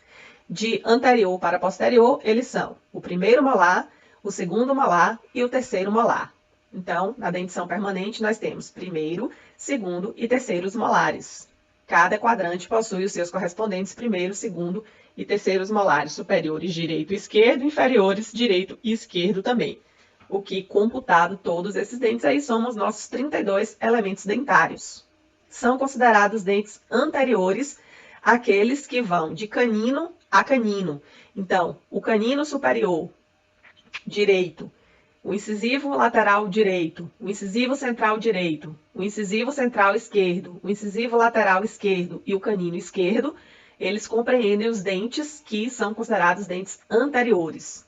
De anterior para posterior, eles são o primeiro molar, o segundo molar e o terceiro molar. Então, na dentição permanente, nós temos primeiro, segundo e terceiros molares. Cada quadrante possui os seus correspondentes primeiro, segundo e terceiros molares, superiores direito e esquerdo, inferiores direito e esquerdo também. O que, computado todos esses dentes aí, são os nossos 32 elementos dentários. São considerados dentes anteriores aqueles que vão de canino a canino. Então, o canino superior direito, o incisivo lateral direito, o incisivo central direito, o incisivo central esquerdo, o incisivo lateral esquerdo e o canino esquerdo, eles compreendem os dentes que são considerados dentes anteriores.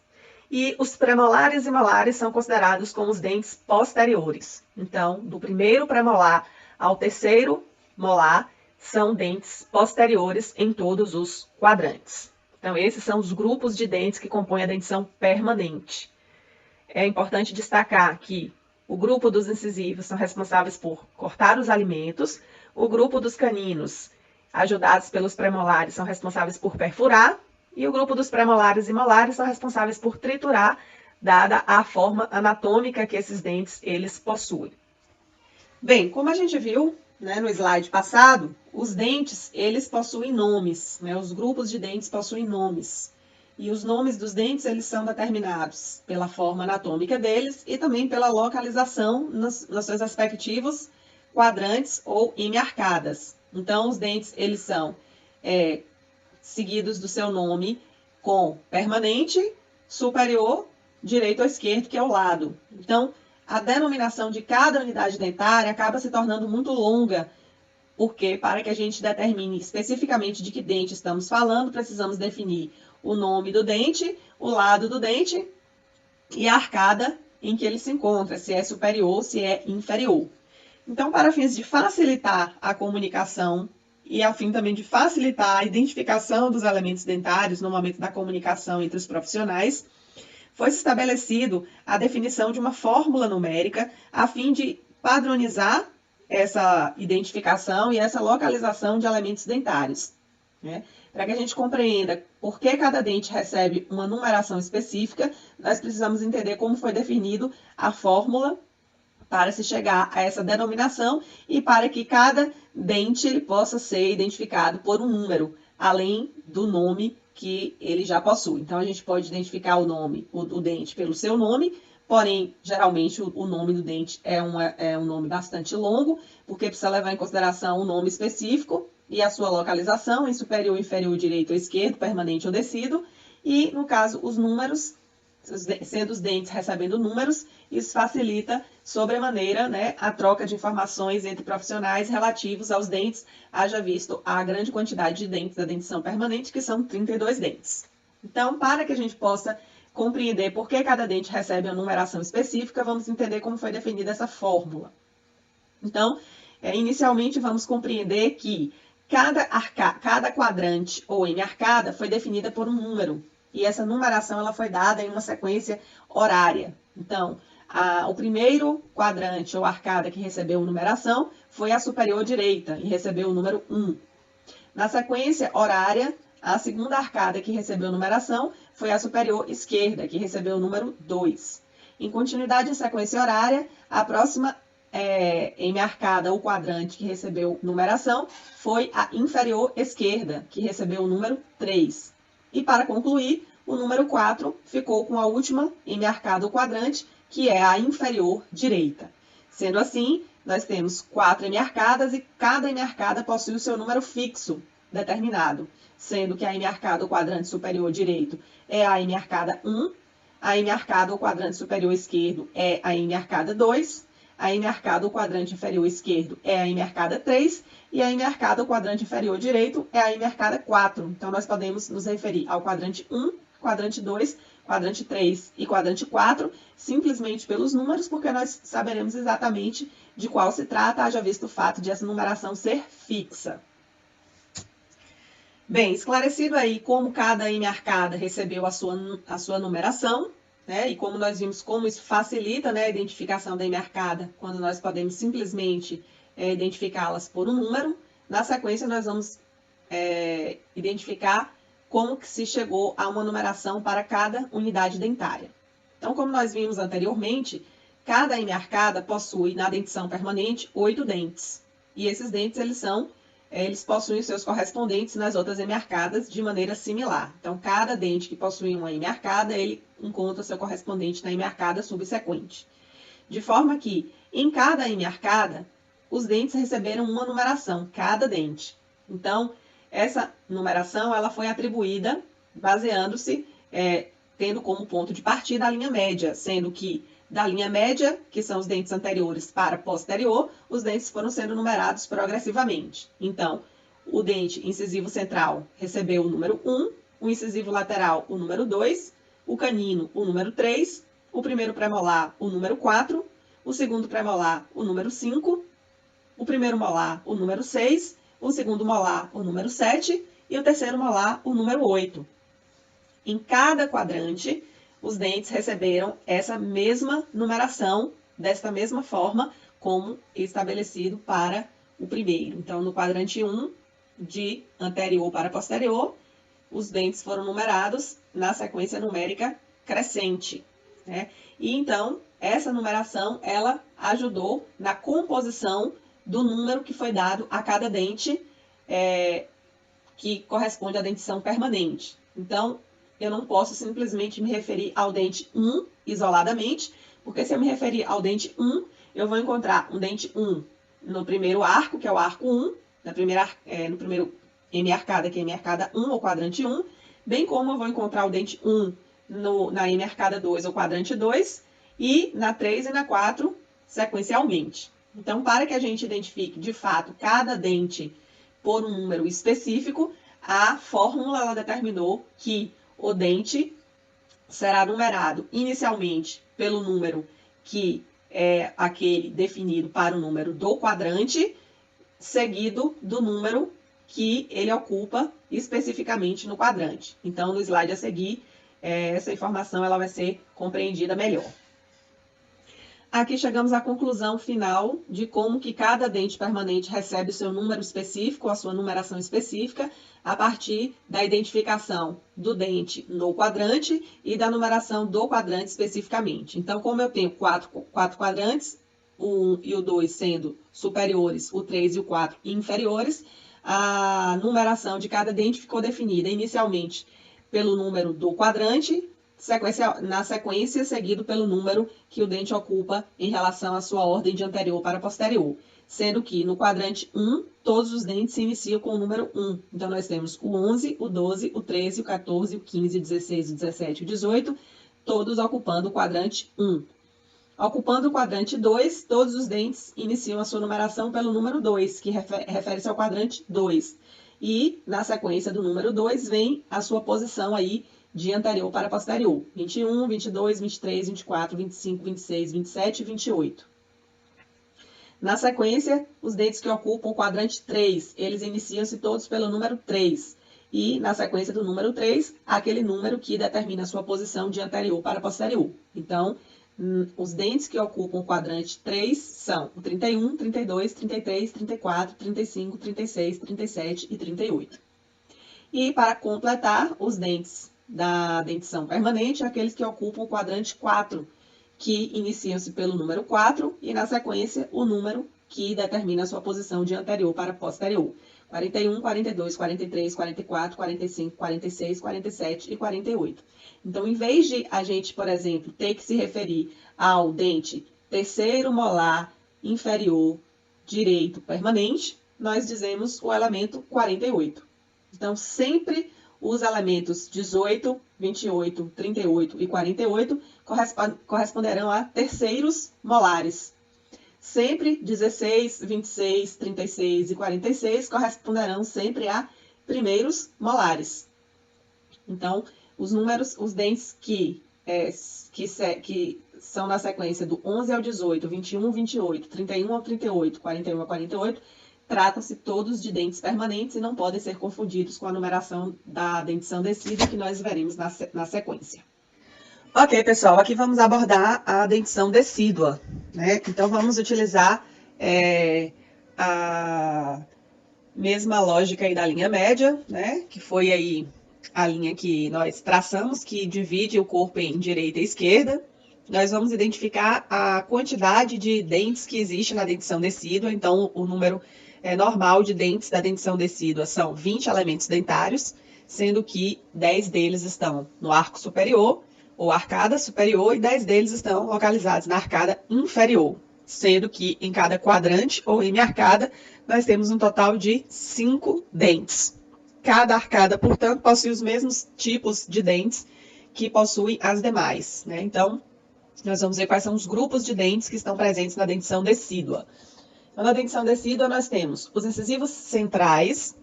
E os premolares e molares são considerados como os dentes posteriores. Então, do primeiro premolar ao terceiro molar, são dentes posteriores em todos os quadrantes. Então, esses são os grupos de dentes que compõem a dentição permanente. É importante destacar que o grupo dos incisivos são responsáveis por cortar os alimentos, o grupo dos caninos, ajudados pelos premolares, são responsáveis por perfurar, e o grupo dos premolares e molares são responsáveis por triturar, dada a forma anatômica que esses dentes eles possuem. Bem, como a gente viu, né, no slide passado, os dentes eles possuem nomes, né, os grupos de dentes possuem nomes. E os nomes dos dentes, eles são determinados pela forma anatômica deles e também pela localização nos seus respectivos quadrantes ou hemiarcadas. Então, os dentes, eles são seguidos do seu nome com permanente, superior, direito ou esquerdo, que é o lado. Então, a denominação de cada unidade dentária acaba se tornando muito longa, porque para que a gente determine especificamente de que dente estamos falando, precisamos definir o nome do dente, o lado do dente e a arcada em que ele se encontra, se é superior ou se é inferior. Então, para fins de facilitar a comunicação e a fim também de facilitar a identificação dos elementos dentários no momento da comunicação entre os profissionais, foi estabelecido a definição de uma fórmula numérica a fim de padronizar essa identificação e essa localização de elementos dentários, né? Para que a gente compreenda por que cada dente recebe uma numeração específica, nós precisamos entender como foi definido a fórmula para se chegar a essa denominação e para que cada dente ele possa ser identificado por um número, além do nome que ele já possui. Então, a gente pode identificar o nome, o dente pelo seu nome, porém, geralmente, o nome do dente é um nome bastante longo, porque precisa levar em consideração o nome específico e a sua localização em superior, inferior, direito ou esquerdo, permanente ou descido. E, no caso, os números, sendo os dentes recebendo números, isso facilita sobremaneira, né, a troca de informações entre profissionais relativos aos dentes, haja visto a grande quantidade de dentes da dentição permanente, que são 32 dentes. Então, para que a gente possa compreender por que cada dente recebe uma numeração específica, vamos entender como foi definida essa fórmula. Então, inicialmente, vamos compreender que cada quadrante ou M-arcada foi definida por um número. E essa numeração ela foi dada em uma sequência horária. Então, o primeiro quadrante ou arcada que recebeu numeração foi a superior direita e recebeu o número 1. Na sequência horária, a segunda arcada que recebeu numeração foi a superior esquerda, que recebeu o número 2. Em continuidade em sequência horária, a próxima M-arcada ou quadrante que recebeu numeração foi a inferior esquerda, que recebeu o número 3. E para concluir, o número 4 ficou com a última M-arcada ou quadrante, que é a inferior direita. Sendo assim, nós temos 4 M-arcadas e cada M-arcada possui o seu número fixo determinado, sendo que a M-arcada ou quadrante superior direito é a M-arcada 1, a M-arcada ou quadrante superior esquerdo é a M-arcada 2, a M-arcada ou quadrante inferior esquerdo é a M-arcada 3 e a M-arcada ou quadrante inferior direito é a M-arcada 4. Então, nós podemos nos referir ao quadrante 1, quadrante 2, quadrante 3 e quadrante 4, simplesmente pelos números, porque nós saberemos exatamente de qual se trata, haja visto o fato de essa numeração ser fixa. Bem, esclarecido aí como cada M-arcada recebeu a sua numeração, né, e como nós vimos como isso facilita, né, a identificação da M-arcada, quando nós podemos simplesmente identificá-las por um número, na sequência nós vamos identificar como que se chegou a uma numeração para cada unidade dentária. Então, como nós vimos anteriormente, cada M-arcada possui, na dentição permanente, 8 dentes. E esses dentes, eles possuem os seus correspondentes nas outras M-arcadas de maneira similar. Então, cada dente que possui uma M-arcada, ele encontra seu correspondente na M-arcada subsequente. De forma que, em cada M-arcada, os dentes receberam uma numeração, cada dente. Então, essa numeração ela foi atribuída baseando-se, tendo como ponto de partida a linha média, sendo que da linha média, que são os dentes anteriores, para posterior, os dentes foram sendo numerados progressivamente. Então, o dente incisivo central recebeu o número 1, o incisivo lateral o número 2, o canino o número 3, o primeiro premolar o número 4, o segundo premolar o número 5, o primeiro molar o número 6, o segundo molar o número 7 e o terceiro molar o número 8. Em cada quadrante, os dentes receberam essa mesma numeração, desta mesma forma, como estabelecido para o primeiro. Então, no quadrante 1, de anterior para posterior, os dentes foram numerados na sequência numérica crescente, né? E então, essa numeração, ela ajudou na composição do número que foi dado a cada dente, que corresponde à dentição permanente. Então, eu não posso simplesmente me referir ao dente 1 isoladamente, porque se eu me referir ao dente 1, eu vou encontrar um dente 1 no primeiro arco, que é o arco 1, no primeiro M-arcada, que é M-arcada 1, ou quadrante 1, bem como eu vou encontrar o dente 1 na M-arcada 2, ou quadrante 2, e na 3 e na 4, sequencialmente. Então, para que a gente identifique, de fato, cada dente por um número específico, a fórmula ela determinou que o dente será numerado inicialmente pelo número que é aquele definido para o número do quadrante, seguido do número que ele ocupa especificamente no quadrante. Então, no slide a seguir, essa informação ela vai ser compreendida melhor. Aqui chegamos à conclusão final de como que cada dente permanente recebe o seu número específico, a sua numeração específica, a partir da identificação do dente no quadrante e da numeração do quadrante especificamente. Então, como eu tenho quatro quadrantes, o 1 e o 2 sendo superiores, o 3 e o 4 inferiores, a numeração de cada dente ficou definida inicialmente pelo número do quadrante, na sequência, seguido pelo número que o dente ocupa em relação à sua ordem de anterior para posterior. Sendo que no quadrante 1, todos os dentes se iniciam com o número 1. Então, nós temos o 11, o 12, o 13, o 14, o 15, o 16, o 17 e o 18, todos ocupando o quadrante 1. Ocupando o quadrante 2, todos os dentes iniciam a sua numeração pelo número 2, que refere-se ao quadrante 2. E, na sequência do número 2, vem a sua posição aí de anterior para posterior. 21, 22, 23, 24, 25, 26, 27 e 28. Na sequência, os dentes que ocupam o quadrante 3, eles iniciam-se todos pelo número 3. E, na sequência do número 3, aquele número que determina a sua posição de anterior para posterior. Então, os dentes que ocupam o quadrante 3 são o 31, 32, 33, 34, 35, 36, 37 e 38. E, para completar, os dentes da dentição permanente, aqueles que ocupam o quadrante 4, que iniciam-se pelo número 4 e, na sequência, o número que determina a sua posição de anterior para posterior. 41, 42, 43, 44, 45, 46, 47 e 48. Então, em vez de a gente, por exemplo, ter que se referir ao dente terceiro molar inferior direito permanente, nós dizemos o elemento 48. Então, sempre os elementos 18, 28, 38 e 48 corresponderão a terceiros molares. Sempre 16, 26, 36 e 46 corresponderão sempre a primeiros molares. Então, os dentes que são na sequência do 11 ao 18, 21 ao 28, 31 ao 38, 41 ao 48, tratam-se todos de dentes permanentes e não podem ser confundidos com a numeração da dentição decídua que nós veremos na sequência. Ok, pessoal, aqui vamos abordar a dentição decídua, né? Então, vamos utilizar a mesma lógica aí da linha média, né? Que foi aí a linha que nós traçamos, que divide o corpo em direita e esquerda. Nós vamos identificar a quantidade de dentes que existe na dentição decídua. Então, o número normal de dentes da dentição decídua são 20 elementos dentários, sendo que 10 deles estão no arco superior, ou arcada superior, e 10 deles estão localizados na arcada inferior, sendo que em cada quadrante ou hemiarcada nós temos um total de 5 dentes. Cada arcada, portanto, possui os mesmos tipos de dentes que possuem as demais, né? Então, nós vamos ver quais são os grupos de dentes que estão presentes na dentição decídua. Então, na dentição decídua, nós temos os incisivos centrais,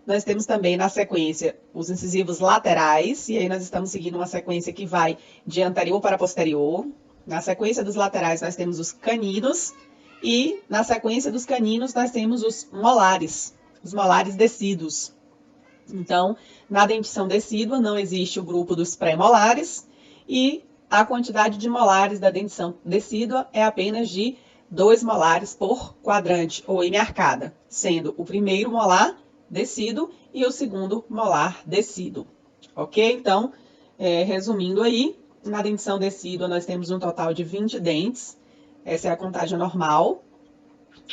nós temos também, na sequência, os incisivos laterais, e aí nós estamos seguindo uma sequência que vai de anterior para posterior. Na sequência dos laterais, nós temos os caninos, e na sequência dos caninos, nós temos os molares decíduos. Então, na dentição decídua, não existe o grupo dos pré-molares, e a quantidade de molares da dentição decídua é apenas de 2 molares por quadrante ou hemiarcada, sendo o primeiro molar decíduo e o segundo molar decíduo. Ok? Então, resumindo aí, na dentição decídua nós temos um total de 20 dentes, essa é a contagem normal.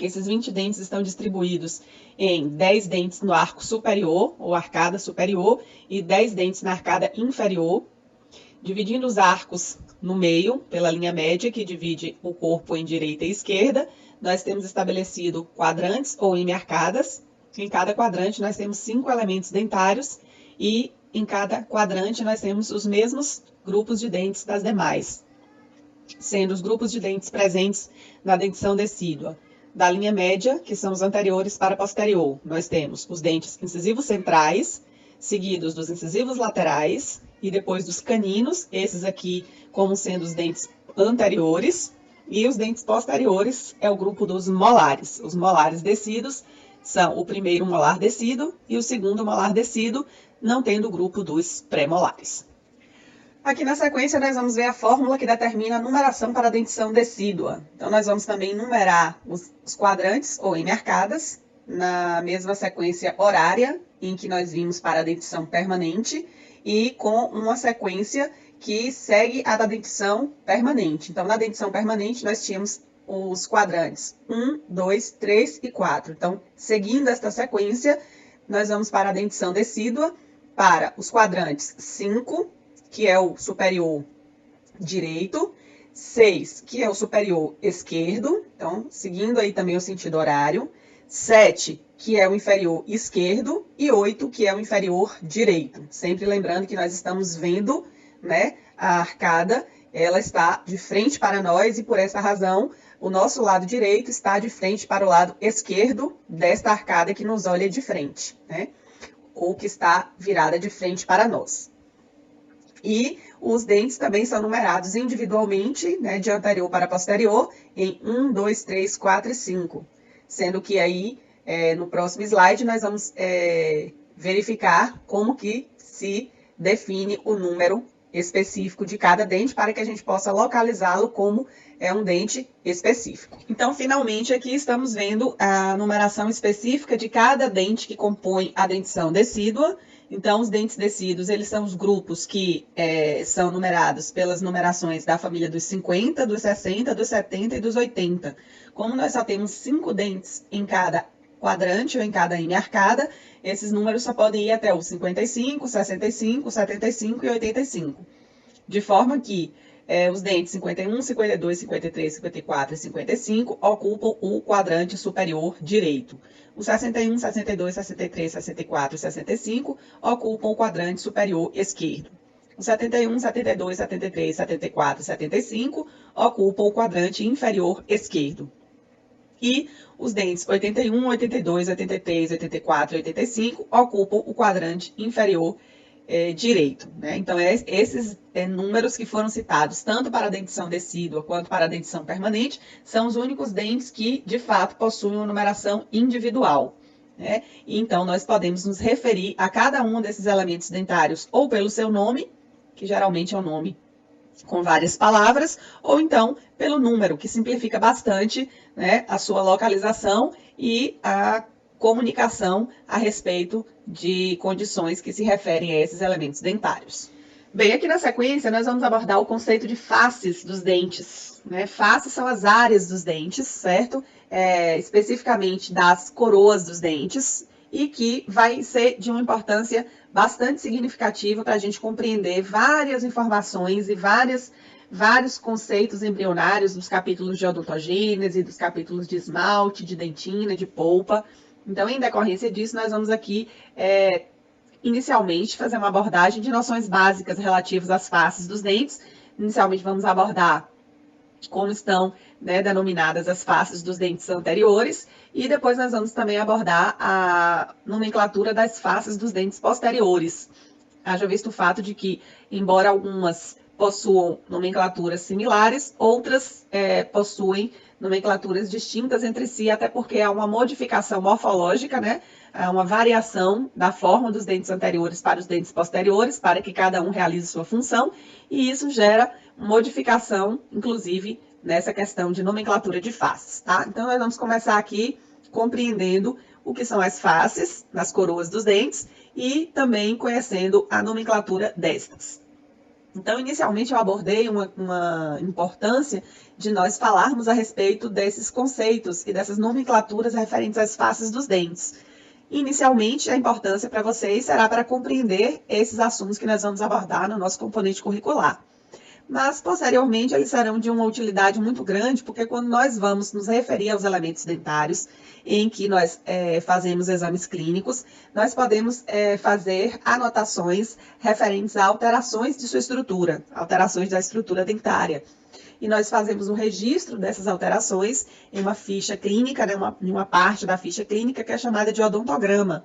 Esses 20 dentes estão distribuídos em 10 dentes no arco superior, ou arcada superior, e 10 dentes na arcada inferior. Dividindo os arcos no meio, pela linha média, que divide o corpo em direita e esquerda, nós temos estabelecido quadrantes ou hemiarcadas. Em cada quadrante nós temos 5 elementos dentários e em cada quadrante nós temos os mesmos grupos de dentes das demais, sendo os grupos de dentes presentes na dentição decídua da linha média, que são os anteriores para posterior. Nós temos os dentes incisivos centrais, seguidos dos incisivos laterais e depois dos caninos, esses aqui como sendo os dentes anteriores, e os dentes posteriores é o grupo dos molares. Os molares decíduos são o primeiro molar decíduo e o segundo molar decíduo, não tendo o grupo dos pré-molares. Aqui na sequência, nós vamos ver a fórmula que determina a numeração para a dentição decídua. Então, nós vamos também numerar os quadrantes ou M arcadas, na mesma sequência horária em que nós vimos para a dentição permanente, e com uma sequência que segue a da dentição permanente. Então, na dentição permanente, nós tínhamos os quadrantes 1, 2, 3 e 4. Então, seguindo esta sequência, nós vamos para a dentição decídua, para os quadrantes 5, que é o superior direito, 6, que é o superior esquerdo, então, seguindo aí também o sentido horário, 7, que é o inferior esquerdo, e 8, que é o inferior direito. Sempre lembrando que nós estamos vendo, né, a arcada, ela está de frente para nós, e por essa razão, o nosso lado direito está de frente para o lado esquerdo desta arcada que nos olha de frente, né, ou que está virada de frente para nós. E os dentes também são numerados individualmente, né, de anterior para posterior, em 1, 2, 3, 4 e 5. Sendo que aí, no próximo slide, nós vamos verificar como que se define o número específico de cada dente para que a gente possa localizá-lo como um dente específico. Então, finalmente, aqui estamos vendo a numeração específica de cada dente que compõe a dentição decídua. Então, os dentes decíduos, eles são os grupos que são numerados pelas numerações da família dos 50, dos 60, dos 70 e dos 80. Como nós só temos 5 dentes em cada quadrante ou em cada M arcada, esses números só podem ir até os 55, 65, 75 e 85. De forma que os dentes 51, 52, 53, 54 e 55 ocupam o quadrante superior direito. Os 61, 62, 63, 64 e 65 ocupam o quadrante superior esquerdo. Os 71, 72, 73, 74 e 75 ocupam o quadrante inferior esquerdo. E os dentes 81, 82, 83, 84 e 85 ocupam o quadrante inferior direito, né? Então, esses números que foram citados, tanto para a dentição decídua quanto para a dentição permanente, são os únicos dentes que, de fato, possuem uma numeração individual, né? E, então, nós podemos nos referir a cada um desses elementos dentários ou pelo seu nome, que geralmente é um nome com várias palavras, ou então pelo número, que simplifica bastante, né, a sua localização e a comunicação a respeito de condições que se referem a esses elementos dentários. Bem, aqui na sequência nós vamos abordar o conceito de faces dos dentes, né? Faces são as áreas dos dentes, certo? Especificamente das coroas dos dentes, e que vai ser de uma importância bastante significativa para a gente compreender várias informações e vários conceitos embrionários dos capítulos de odontogênese, dos capítulos de esmalte, de dentina, de polpa. Então, em decorrência disso, nós vamos aqui, inicialmente, fazer uma abordagem de noções básicas relativas às faces dos dentes. Inicialmente, vamos abordar como estão, né, denominadas as faces dos dentes anteriores, e depois nós vamos também abordar a nomenclatura das faces dos dentes posteriores. Haja visto o fato de que, embora algumas possuam nomenclaturas similares, outras possuem nomenclaturas distintas entre si, até porque há uma modificação morfológica, né? Há uma variação da forma dos dentes anteriores para os dentes posteriores, para que cada um realize sua função, e isso gera modificação, inclusive, nessa questão de nomenclatura de faces, tá? Então, nós vamos começar aqui compreendendo o que são as faces nas coroas dos dentes e também conhecendo a nomenclatura destas. Então, inicialmente, eu abordei uma importância de nós falarmos a respeito desses conceitos e dessas nomenclaturas referentes às faces dos dentes. Inicialmente, a importância para vocês será para compreender esses assuntos que nós vamos abordar no nosso componente curricular. Mas, posteriormente, eles serão de uma utilidade muito grande, porque quando nós vamos nos referir aos elementos dentários, em que nós fazemos exames clínicos, nós podemos fazer anotações referentes a alterações de sua estrutura, alterações da estrutura dentária. E nós fazemos um registro dessas alterações em uma ficha clínica, né, em uma parte da ficha clínica que é chamada de odontograma.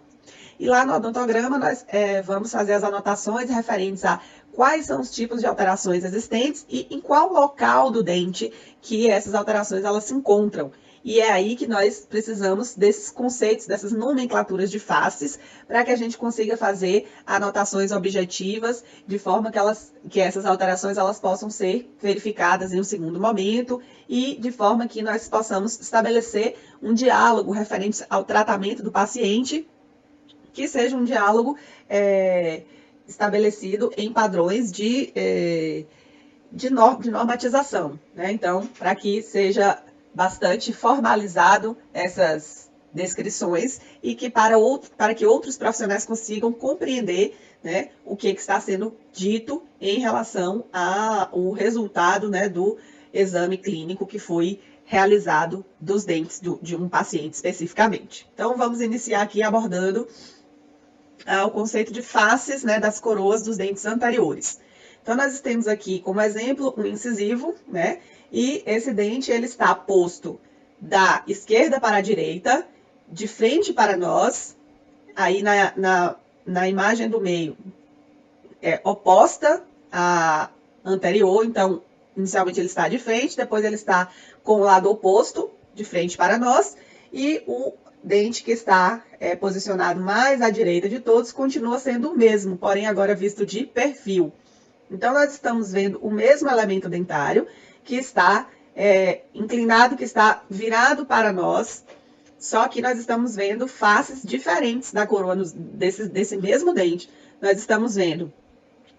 E lá no odontograma nós vamos fazer as anotações referentes a quais são os tipos de alterações existentes e em qual local do dente que essas alterações elas se encontram. E é aí que nós precisamos desses conceitos, dessas nomenclaturas de faces, para que a gente consiga fazer anotações objetivas, de forma que essas alterações elas possam ser verificadas em um segundo momento e de forma que nós possamos estabelecer um diálogo referente ao tratamento do paciente, que seja um diálogo estabelecido em padrões de normatização, né? Então, para que seja bastante formalizado essas descrições e que para que outros profissionais consigam compreender, né, o que está sendo dito em relação ao resultado, né, do exame clínico que foi realizado dos dentes de um paciente especificamente. Então, vamos iniciar aqui abordando o conceito de faces, né, das coroas dos dentes anteriores. Então, nós temos aqui como exemplo um incisivo, né? E esse dente ele está posto da esquerda para a direita, de frente para nós, aí na imagem do meio é oposta à anterior, então inicialmente ele está de frente, depois ele está com o lado oposto, de frente para nós, e o dente que está posicionado mais à direita de todos continua sendo o mesmo, porém agora visto de perfil. Então, nós estamos vendo o mesmo elemento dentário que está inclinado, que está virado para nós, só que nós estamos vendo faces diferentes da coroa desse mesmo dente. Nós estamos vendo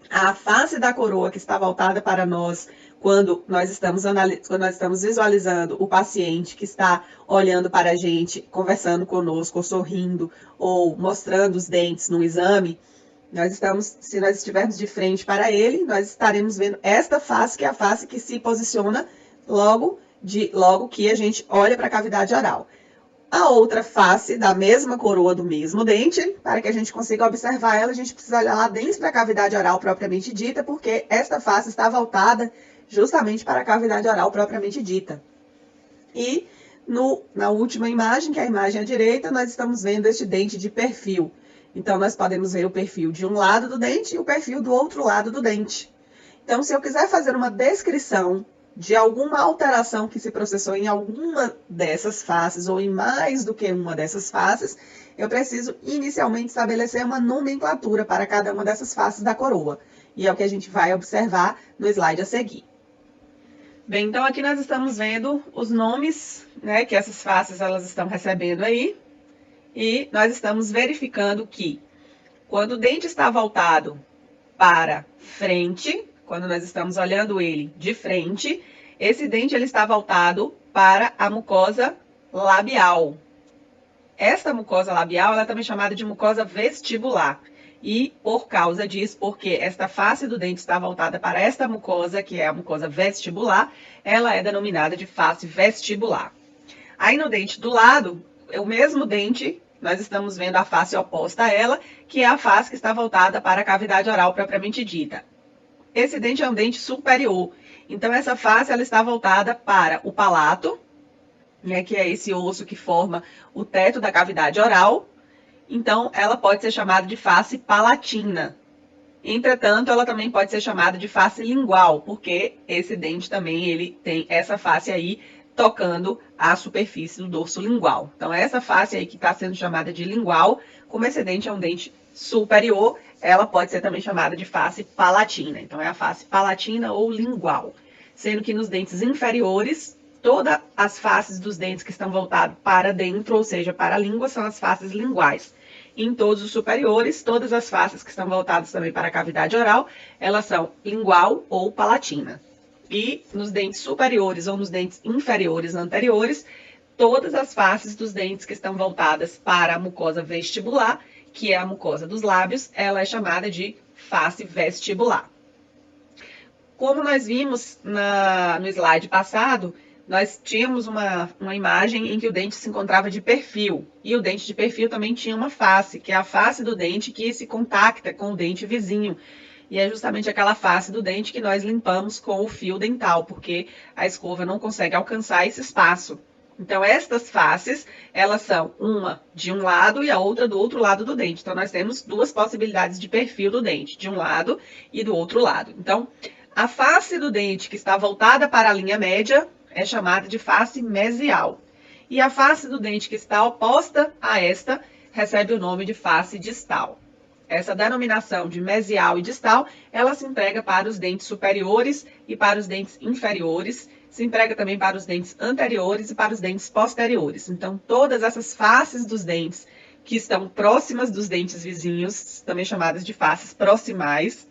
a face da coroa que está voltada para nós quando nós estamos visualizando o paciente que está olhando para a gente, conversando conosco, ou sorrindo, ou mostrando os dentes no exame. Se nós estivermos de frente para ele, nós estaremos vendo esta face, que é a face que se posiciona logo que a gente olha para a cavidade oral. A outra face da mesma coroa do mesmo dente, para que a gente consiga observar ela, a gente precisa olhar lá dentro da cavidade oral propriamente dita, porque esta face está voltada justamente para a cavidade oral propriamente dita. E na última imagem, que é a imagem à direita, nós estamos vendo este dente de perfil. Então, nós podemos ver o perfil de um lado do dente e o perfil do outro lado do dente. Então, se eu quiser fazer uma descrição de alguma alteração que se processou em alguma dessas faces ou em mais do que uma dessas faces, eu preciso inicialmente estabelecer uma nomenclatura para cada uma dessas faces da coroa. E é o que a gente vai observar no slide a seguir. Bem, então aqui nós estamos vendo os nomes, né, que essas faces elas estão recebendo aí. E nós estamos verificando que quando o dente está voltado para frente, quando nós estamos olhando ele de frente, esse dente ele está voltado para a mucosa labial. Esta mucosa labial ela é também chamada de mucosa vestibular. E por causa disso, porque esta face do dente está voltada para esta mucosa, que é a mucosa vestibular, ela é denominada de face vestibular. Aí no dente do lado, o mesmo dente, nós estamos vendo a face oposta a ela, que é a face que está voltada para a cavidade oral propriamente dita. Esse dente é um dente superior. Então, essa face ela está voltada para o palato, né, que é esse osso que forma o teto da cavidade oral. Então, ela pode ser chamada de face palatina. Entretanto, ela também pode ser chamada de face lingual, porque esse dente também ele tem essa face aí tocando a superfície do dorso lingual. Então, essa face aí que está sendo chamada de lingual, como esse dente é um dente superior, ela pode ser também chamada de face palatina. Então, é a face palatina ou lingual. Sendo que nos dentes inferiores, todas as faces dos dentes que estão voltados para dentro, ou seja, para a língua, são as faces linguais. Em todos os superiores, todas as faces que estão voltadas também para a cavidade oral, elas são lingual ou palatina. E nos dentes superiores ou nos dentes inferiores anteriores, todas as faces dos dentes que estão voltadas para a mucosa vestibular, que é a mucosa dos lábios, ela é chamada de face vestibular. Como nós vimos no slide passado, nós tínhamos uma imagem em que o dente se encontrava de perfil. E o dente de perfil também tinha uma face, que é a face do dente que se contacta com o dente vizinho. E é justamente aquela face do dente que nós limpamos com o fio dental, porque a escova não consegue alcançar esse espaço. Então, estas faces, elas são uma de um lado e a outra do outro lado do dente. Então, nós temos duas possibilidades de perfil do dente, de um lado e do outro lado. Então, a face do dente que está voltada para a linha média é chamada de face mesial. e a face do dente que está oposta a esta recebe o nome de face distal. Essa denominação de mesial e distal, ela se emprega para os dentes superiores e para os dentes inferiores, se emprega também para os dentes anteriores e para os dentes posteriores. Então, todas essas faces dos dentes que estão próximas dos dentes vizinhos, também chamadas de faces proximais,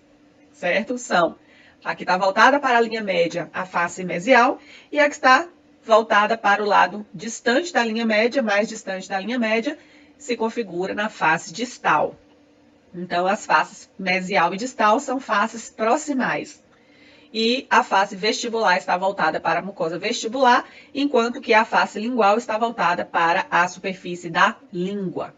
certo? São a que está voltada para a linha média, a face mesial, e a que está voltada para o lado distante da linha média, mais distante da linha média, se configura na face distal. Então, as faces mesial e distal são faces proximais. E a face vestibular está voltada para a mucosa vestibular, enquanto que a face lingual está voltada para a superfície da língua.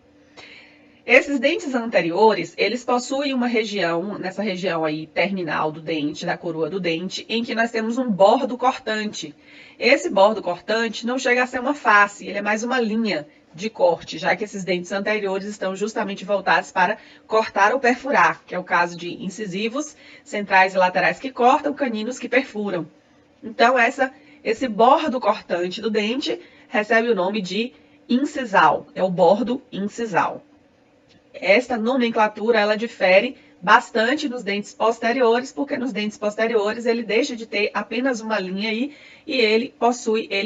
Esses dentes anteriores, eles possuem uma região, nessa região aí terminal do dente, da coroa do dente, em que nós temos um bordo cortante. Esse bordo cortante não chega a ser uma face, ele é mais uma linha de corte, já que esses dentes anteriores estão justamente voltados para cortar ou perfurar, que é o caso de incisivos, centrais e laterais que cortam, caninos que perfuram. Então, esse bordo cortante do dente recebe o nome de incisal, é o bordo incisal. Esta nomenclatura, ela difere bastante nos dentes posteriores, porque nos dentes posteriores ele deixa de ter apenas uma linha aí e ele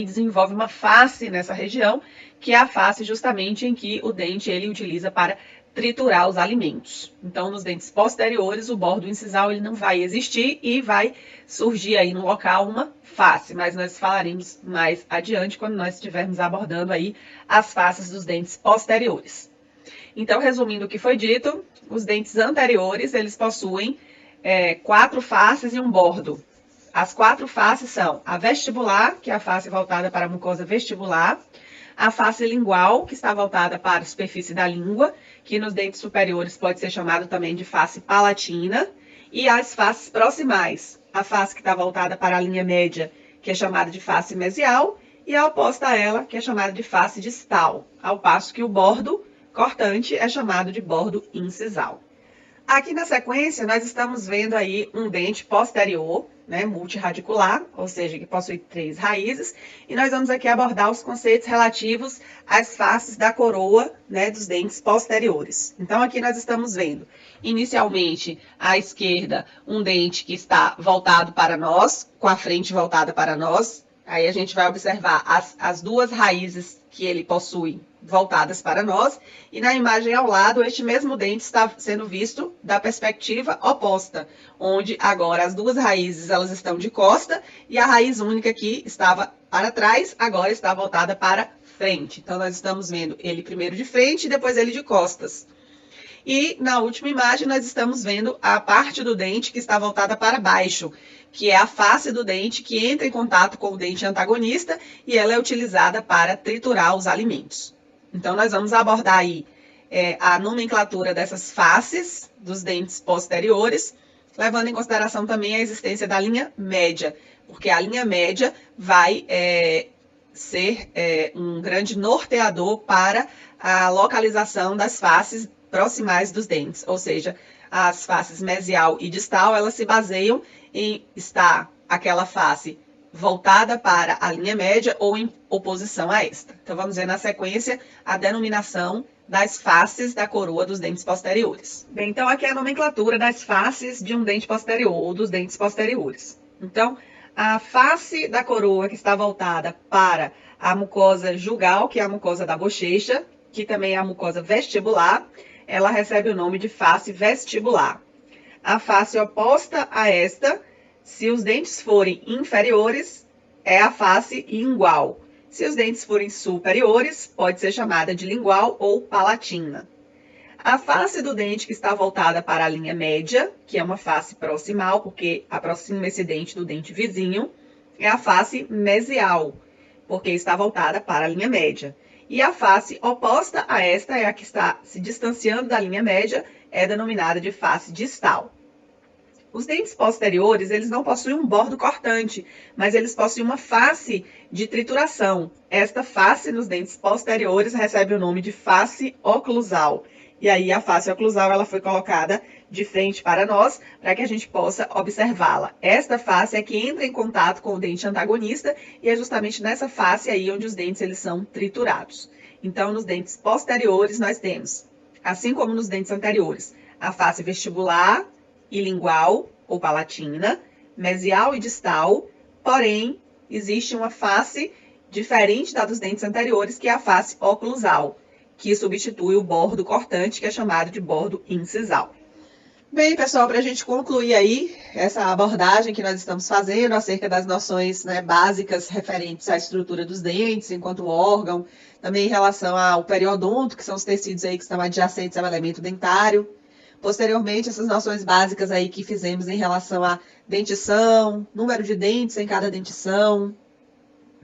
desenvolve uma face nessa região, que é a face justamente em que o dente ele utiliza para triturar os alimentos. Então, nos dentes posteriores, o bordo incisal ele não vai existir e vai surgir aí no local uma face, mas nós falaremos mais adiante quando nós estivermos abordando aí as faces dos dentes posteriores. Então, resumindo o que foi dito, os dentes anteriores, eles possuem 4 faces e um bordo. As 4 faces são a vestibular, que é a face voltada para a mucosa vestibular, a face lingual, que está voltada para a superfície da língua, que nos dentes superiores pode ser chamado também de face palatina, e as faces proximais, a face que está voltada para a linha média, que é chamada de face mesial, e a oposta a ela, que é chamada de face distal, ao passo que o bordo cortante é chamado de bordo incisal. Aqui na sequência, nós estamos vendo aí um dente posterior, né, multiradicular, ou seja, que possui 3 raízes, e nós vamos aqui abordar os conceitos relativos às faces da coroa, né, dos dentes posteriores. Então, aqui nós estamos vendo, inicialmente, à esquerda, um dente que está voltado para nós, com a frente voltada para nós. Aí a gente vai observar as 2 raízes que ele possui voltadas para nós, e na imagem ao lado, este mesmo dente está sendo visto da perspectiva oposta, onde agora as 2 raízes elas estão de costa, e a raiz única que estava para trás, agora está voltada para frente. Então, nós estamos vendo ele primeiro de frente e depois ele de costas. E na última imagem, nós estamos vendo a parte do dente que está voltada para baixo, que é a face do dente que entra em contato com o dente antagonista e ela é utilizada para triturar os alimentos. Então, nós vamos abordar aí a nomenclatura dessas faces dos dentes posteriores, levando em consideração também a existência da linha média, porque a linha média vai ser um grande norteador para a localização das faces proximais dos dentes, ou seja, as faces mesial e distal, elas se baseiam em estar aquela face voltada para a linha média ou em oposição a esta. Então, vamos ver na sequência a denominação das faces da coroa dos dentes posteriores. Bem, então aqui é a nomenclatura das faces de um dente posterior ou dos dentes posteriores. Então, a face da coroa que está voltada para a mucosa jugal, que é a mucosa da bochecha, que também é a mucosa vestibular, ela recebe o nome de face vestibular. A face oposta a esta, se os dentes forem inferiores, é a face lingual. Se os dentes forem superiores, pode ser chamada de lingual ou palatina. A face do dente que está voltada para a linha média, que é uma face proximal, porque aproxima esse dente do dente vizinho, é a face mesial, porque está voltada para a linha média. E a face oposta a esta é a que está se distanciando da linha média, é denominada de face distal. Os dentes posteriores, eles não possuem um bordo cortante, mas eles possuem uma face de trituração. Esta face nos dentes posteriores recebe o nome de face oclusal. E aí a face oclusal ela foi colocada de frente para nós, para que a gente possa observá-la. Esta face é que entra em contato com o dente antagonista e é justamente nessa face aí onde os dentes eles são triturados. Então, nos dentes posteriores nós temos, assim como nos dentes anteriores, a face vestibular e lingual ou palatina, mesial e distal, porém, existe uma face diferente da dos dentes anteriores, que é a face oclusal, que substitui o bordo cortante, que é chamado de bordo incisal. Bem, pessoal, para a gente concluir aí essa abordagem que nós estamos fazendo acerca das noções, né, básicas referentes à estrutura dos dentes enquanto órgão, também em relação ao periodonto, que são os tecidos aí que estão adjacentes ao elemento dentário. Posteriormente, essas noções básicas aí que fizemos em relação à dentição, número de dentes em cada dentição,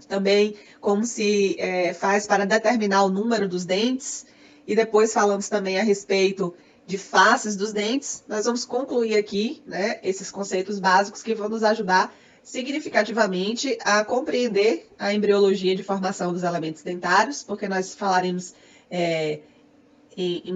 também como se faz para determinar o número dos dentes, e depois falamos também a respeito de faces dos dentes. Nós vamos concluir aqui, né, esses conceitos básicos que vão nos ajudar significativamente a compreender a embriologia de formação dos elementos dentários, porque nós falaremos em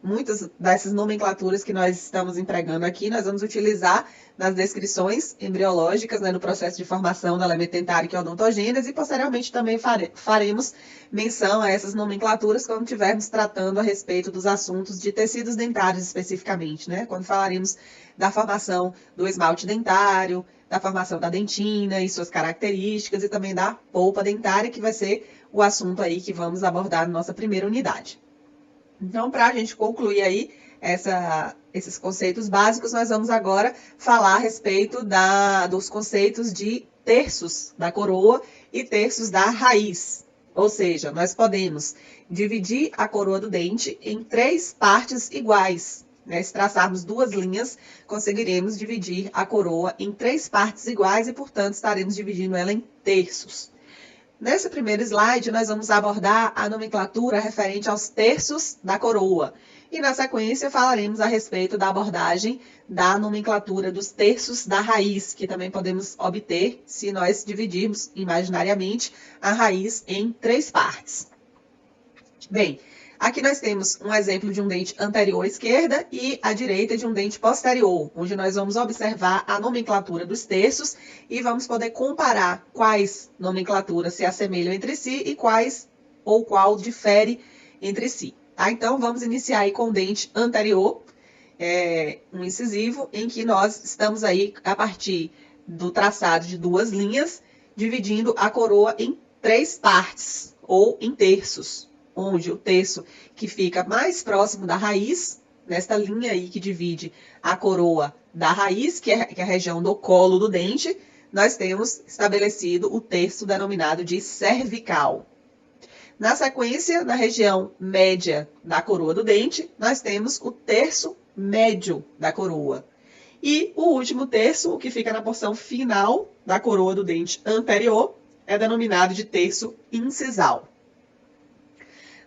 muitas dessas nomenclaturas que nós estamos empregando aqui, nós vamos utilizar nas descrições embriológicas, né, no processo de formação do elemento dentário, que é a odontogênese, e posteriormente também faremos menção a essas nomenclaturas quando estivermos tratando a respeito dos assuntos de tecidos dentários especificamente, né, quando falaremos da formação do esmalte dentário, da formação da dentina e suas características, e também da polpa dentária, que vai ser o assunto aí que vamos abordar na nossa primeira unidade. Então, para a gente concluir aí esses conceitos básicos, nós vamos agora falar a respeito dos conceitos de terços da coroa e terços da raiz. Ou seja, nós podemos dividir a coroa do dente em 3 partes iguais. Né? Se traçarmos 2 linhas, conseguiremos dividir a coroa em 3 partes iguais e, portanto, estaremos dividindo ela em terços. Nesse primeiro slide, nós vamos abordar a nomenclatura referente aos terços da coroa. E, na sequência, falaremos a respeito da abordagem da nomenclatura dos terços da raiz, que também podemos obter se nós dividirmos imaginariamente a raiz em 3 partes. Bem, aqui nós temos um exemplo de um dente anterior à esquerda e à direita de um dente posterior, onde nós vamos observar a nomenclatura dos terços e vamos poder comparar quais nomenclaturas se assemelham entre si e quais ou qual difere entre si. Tá? Então, vamos iniciar aí com o dente anterior, um incisivo, em que nós estamos aí a partir do traçado de 2 linhas, dividindo a coroa em 3 partes, ou em terços, onde o terço que fica mais próximo da raiz, nesta linha aí que divide a coroa da raiz, que é a região do colo do dente, nós temos estabelecido o terço denominado de cervical. Na sequência, na região média da coroa do dente, nós temos o terço médio da coroa. E o último terço, o que fica na porção final da coroa do dente anterior, é denominado de terço incisal.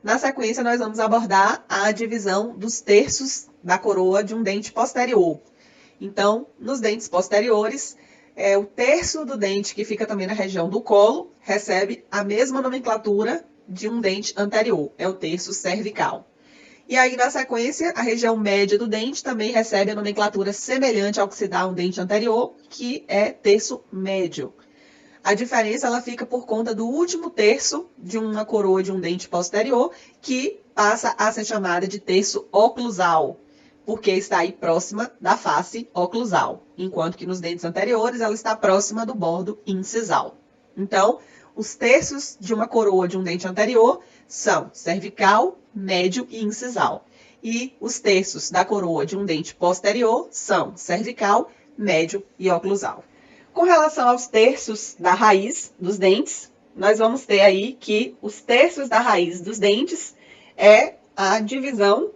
Na sequência, nós vamos abordar a divisão dos terços da coroa de um dente posterior. Então, nos dentes posteriores, o terço do dente que fica também na região do colo recebe a mesma nomenclatura de um dente anterior, é o terço cervical. E aí, na sequência, a região média do dente também recebe a nomenclatura semelhante ao que se dá a um dente anterior, que é terço médio. A diferença ela fica por conta do último terço de uma coroa de um dente posterior, que passa a ser chamada de terço oclusal, porque está aí próxima da face oclusal, enquanto que nos dentes anteriores ela está próxima do bordo incisal. Então, os terços de uma coroa de um dente anterior são cervical, médio e incisal. E os terços da coroa de um dente posterior são cervical, médio e oclusal. Com relação aos terços da raiz dos dentes, nós vamos ter aí que os terços da raiz dos dentes é a divisão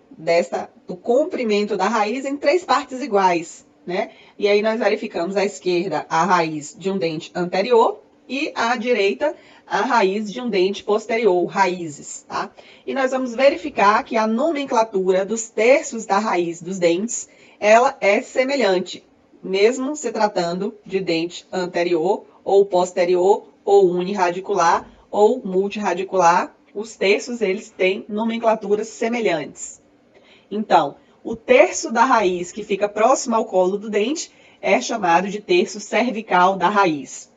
do comprimento da raiz em 3 partes iguais, né? E aí nós verificamos à esquerda a raiz de um dente anterior e à direita a raiz de um dente posterior, raízes, tá? E nós vamos verificar que a nomenclatura dos terços da raiz dos dentes, ela é semelhante, mesmo se tratando de dente anterior ou posterior ou uniradicular ou multiradicular, os terços eles têm nomenclaturas semelhantes. Então, o terço da raiz que fica próximo ao colo do dente é chamado de terço cervical da raiz.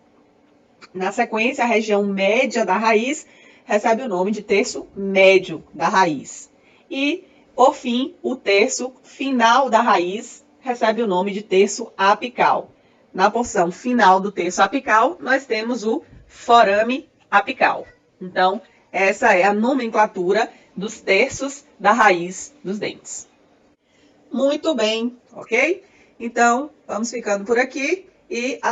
Na sequência, a região média da raiz recebe o nome de terço médio da raiz. E, por fim, o terço final da raiz recebe o nome de terço apical. Na porção final do terço apical, nós temos o forame apical. Então, essa é a nomenclatura dos terços da raiz dos dentes. Muito bem, ok? Então, vamos ficando por aqui e até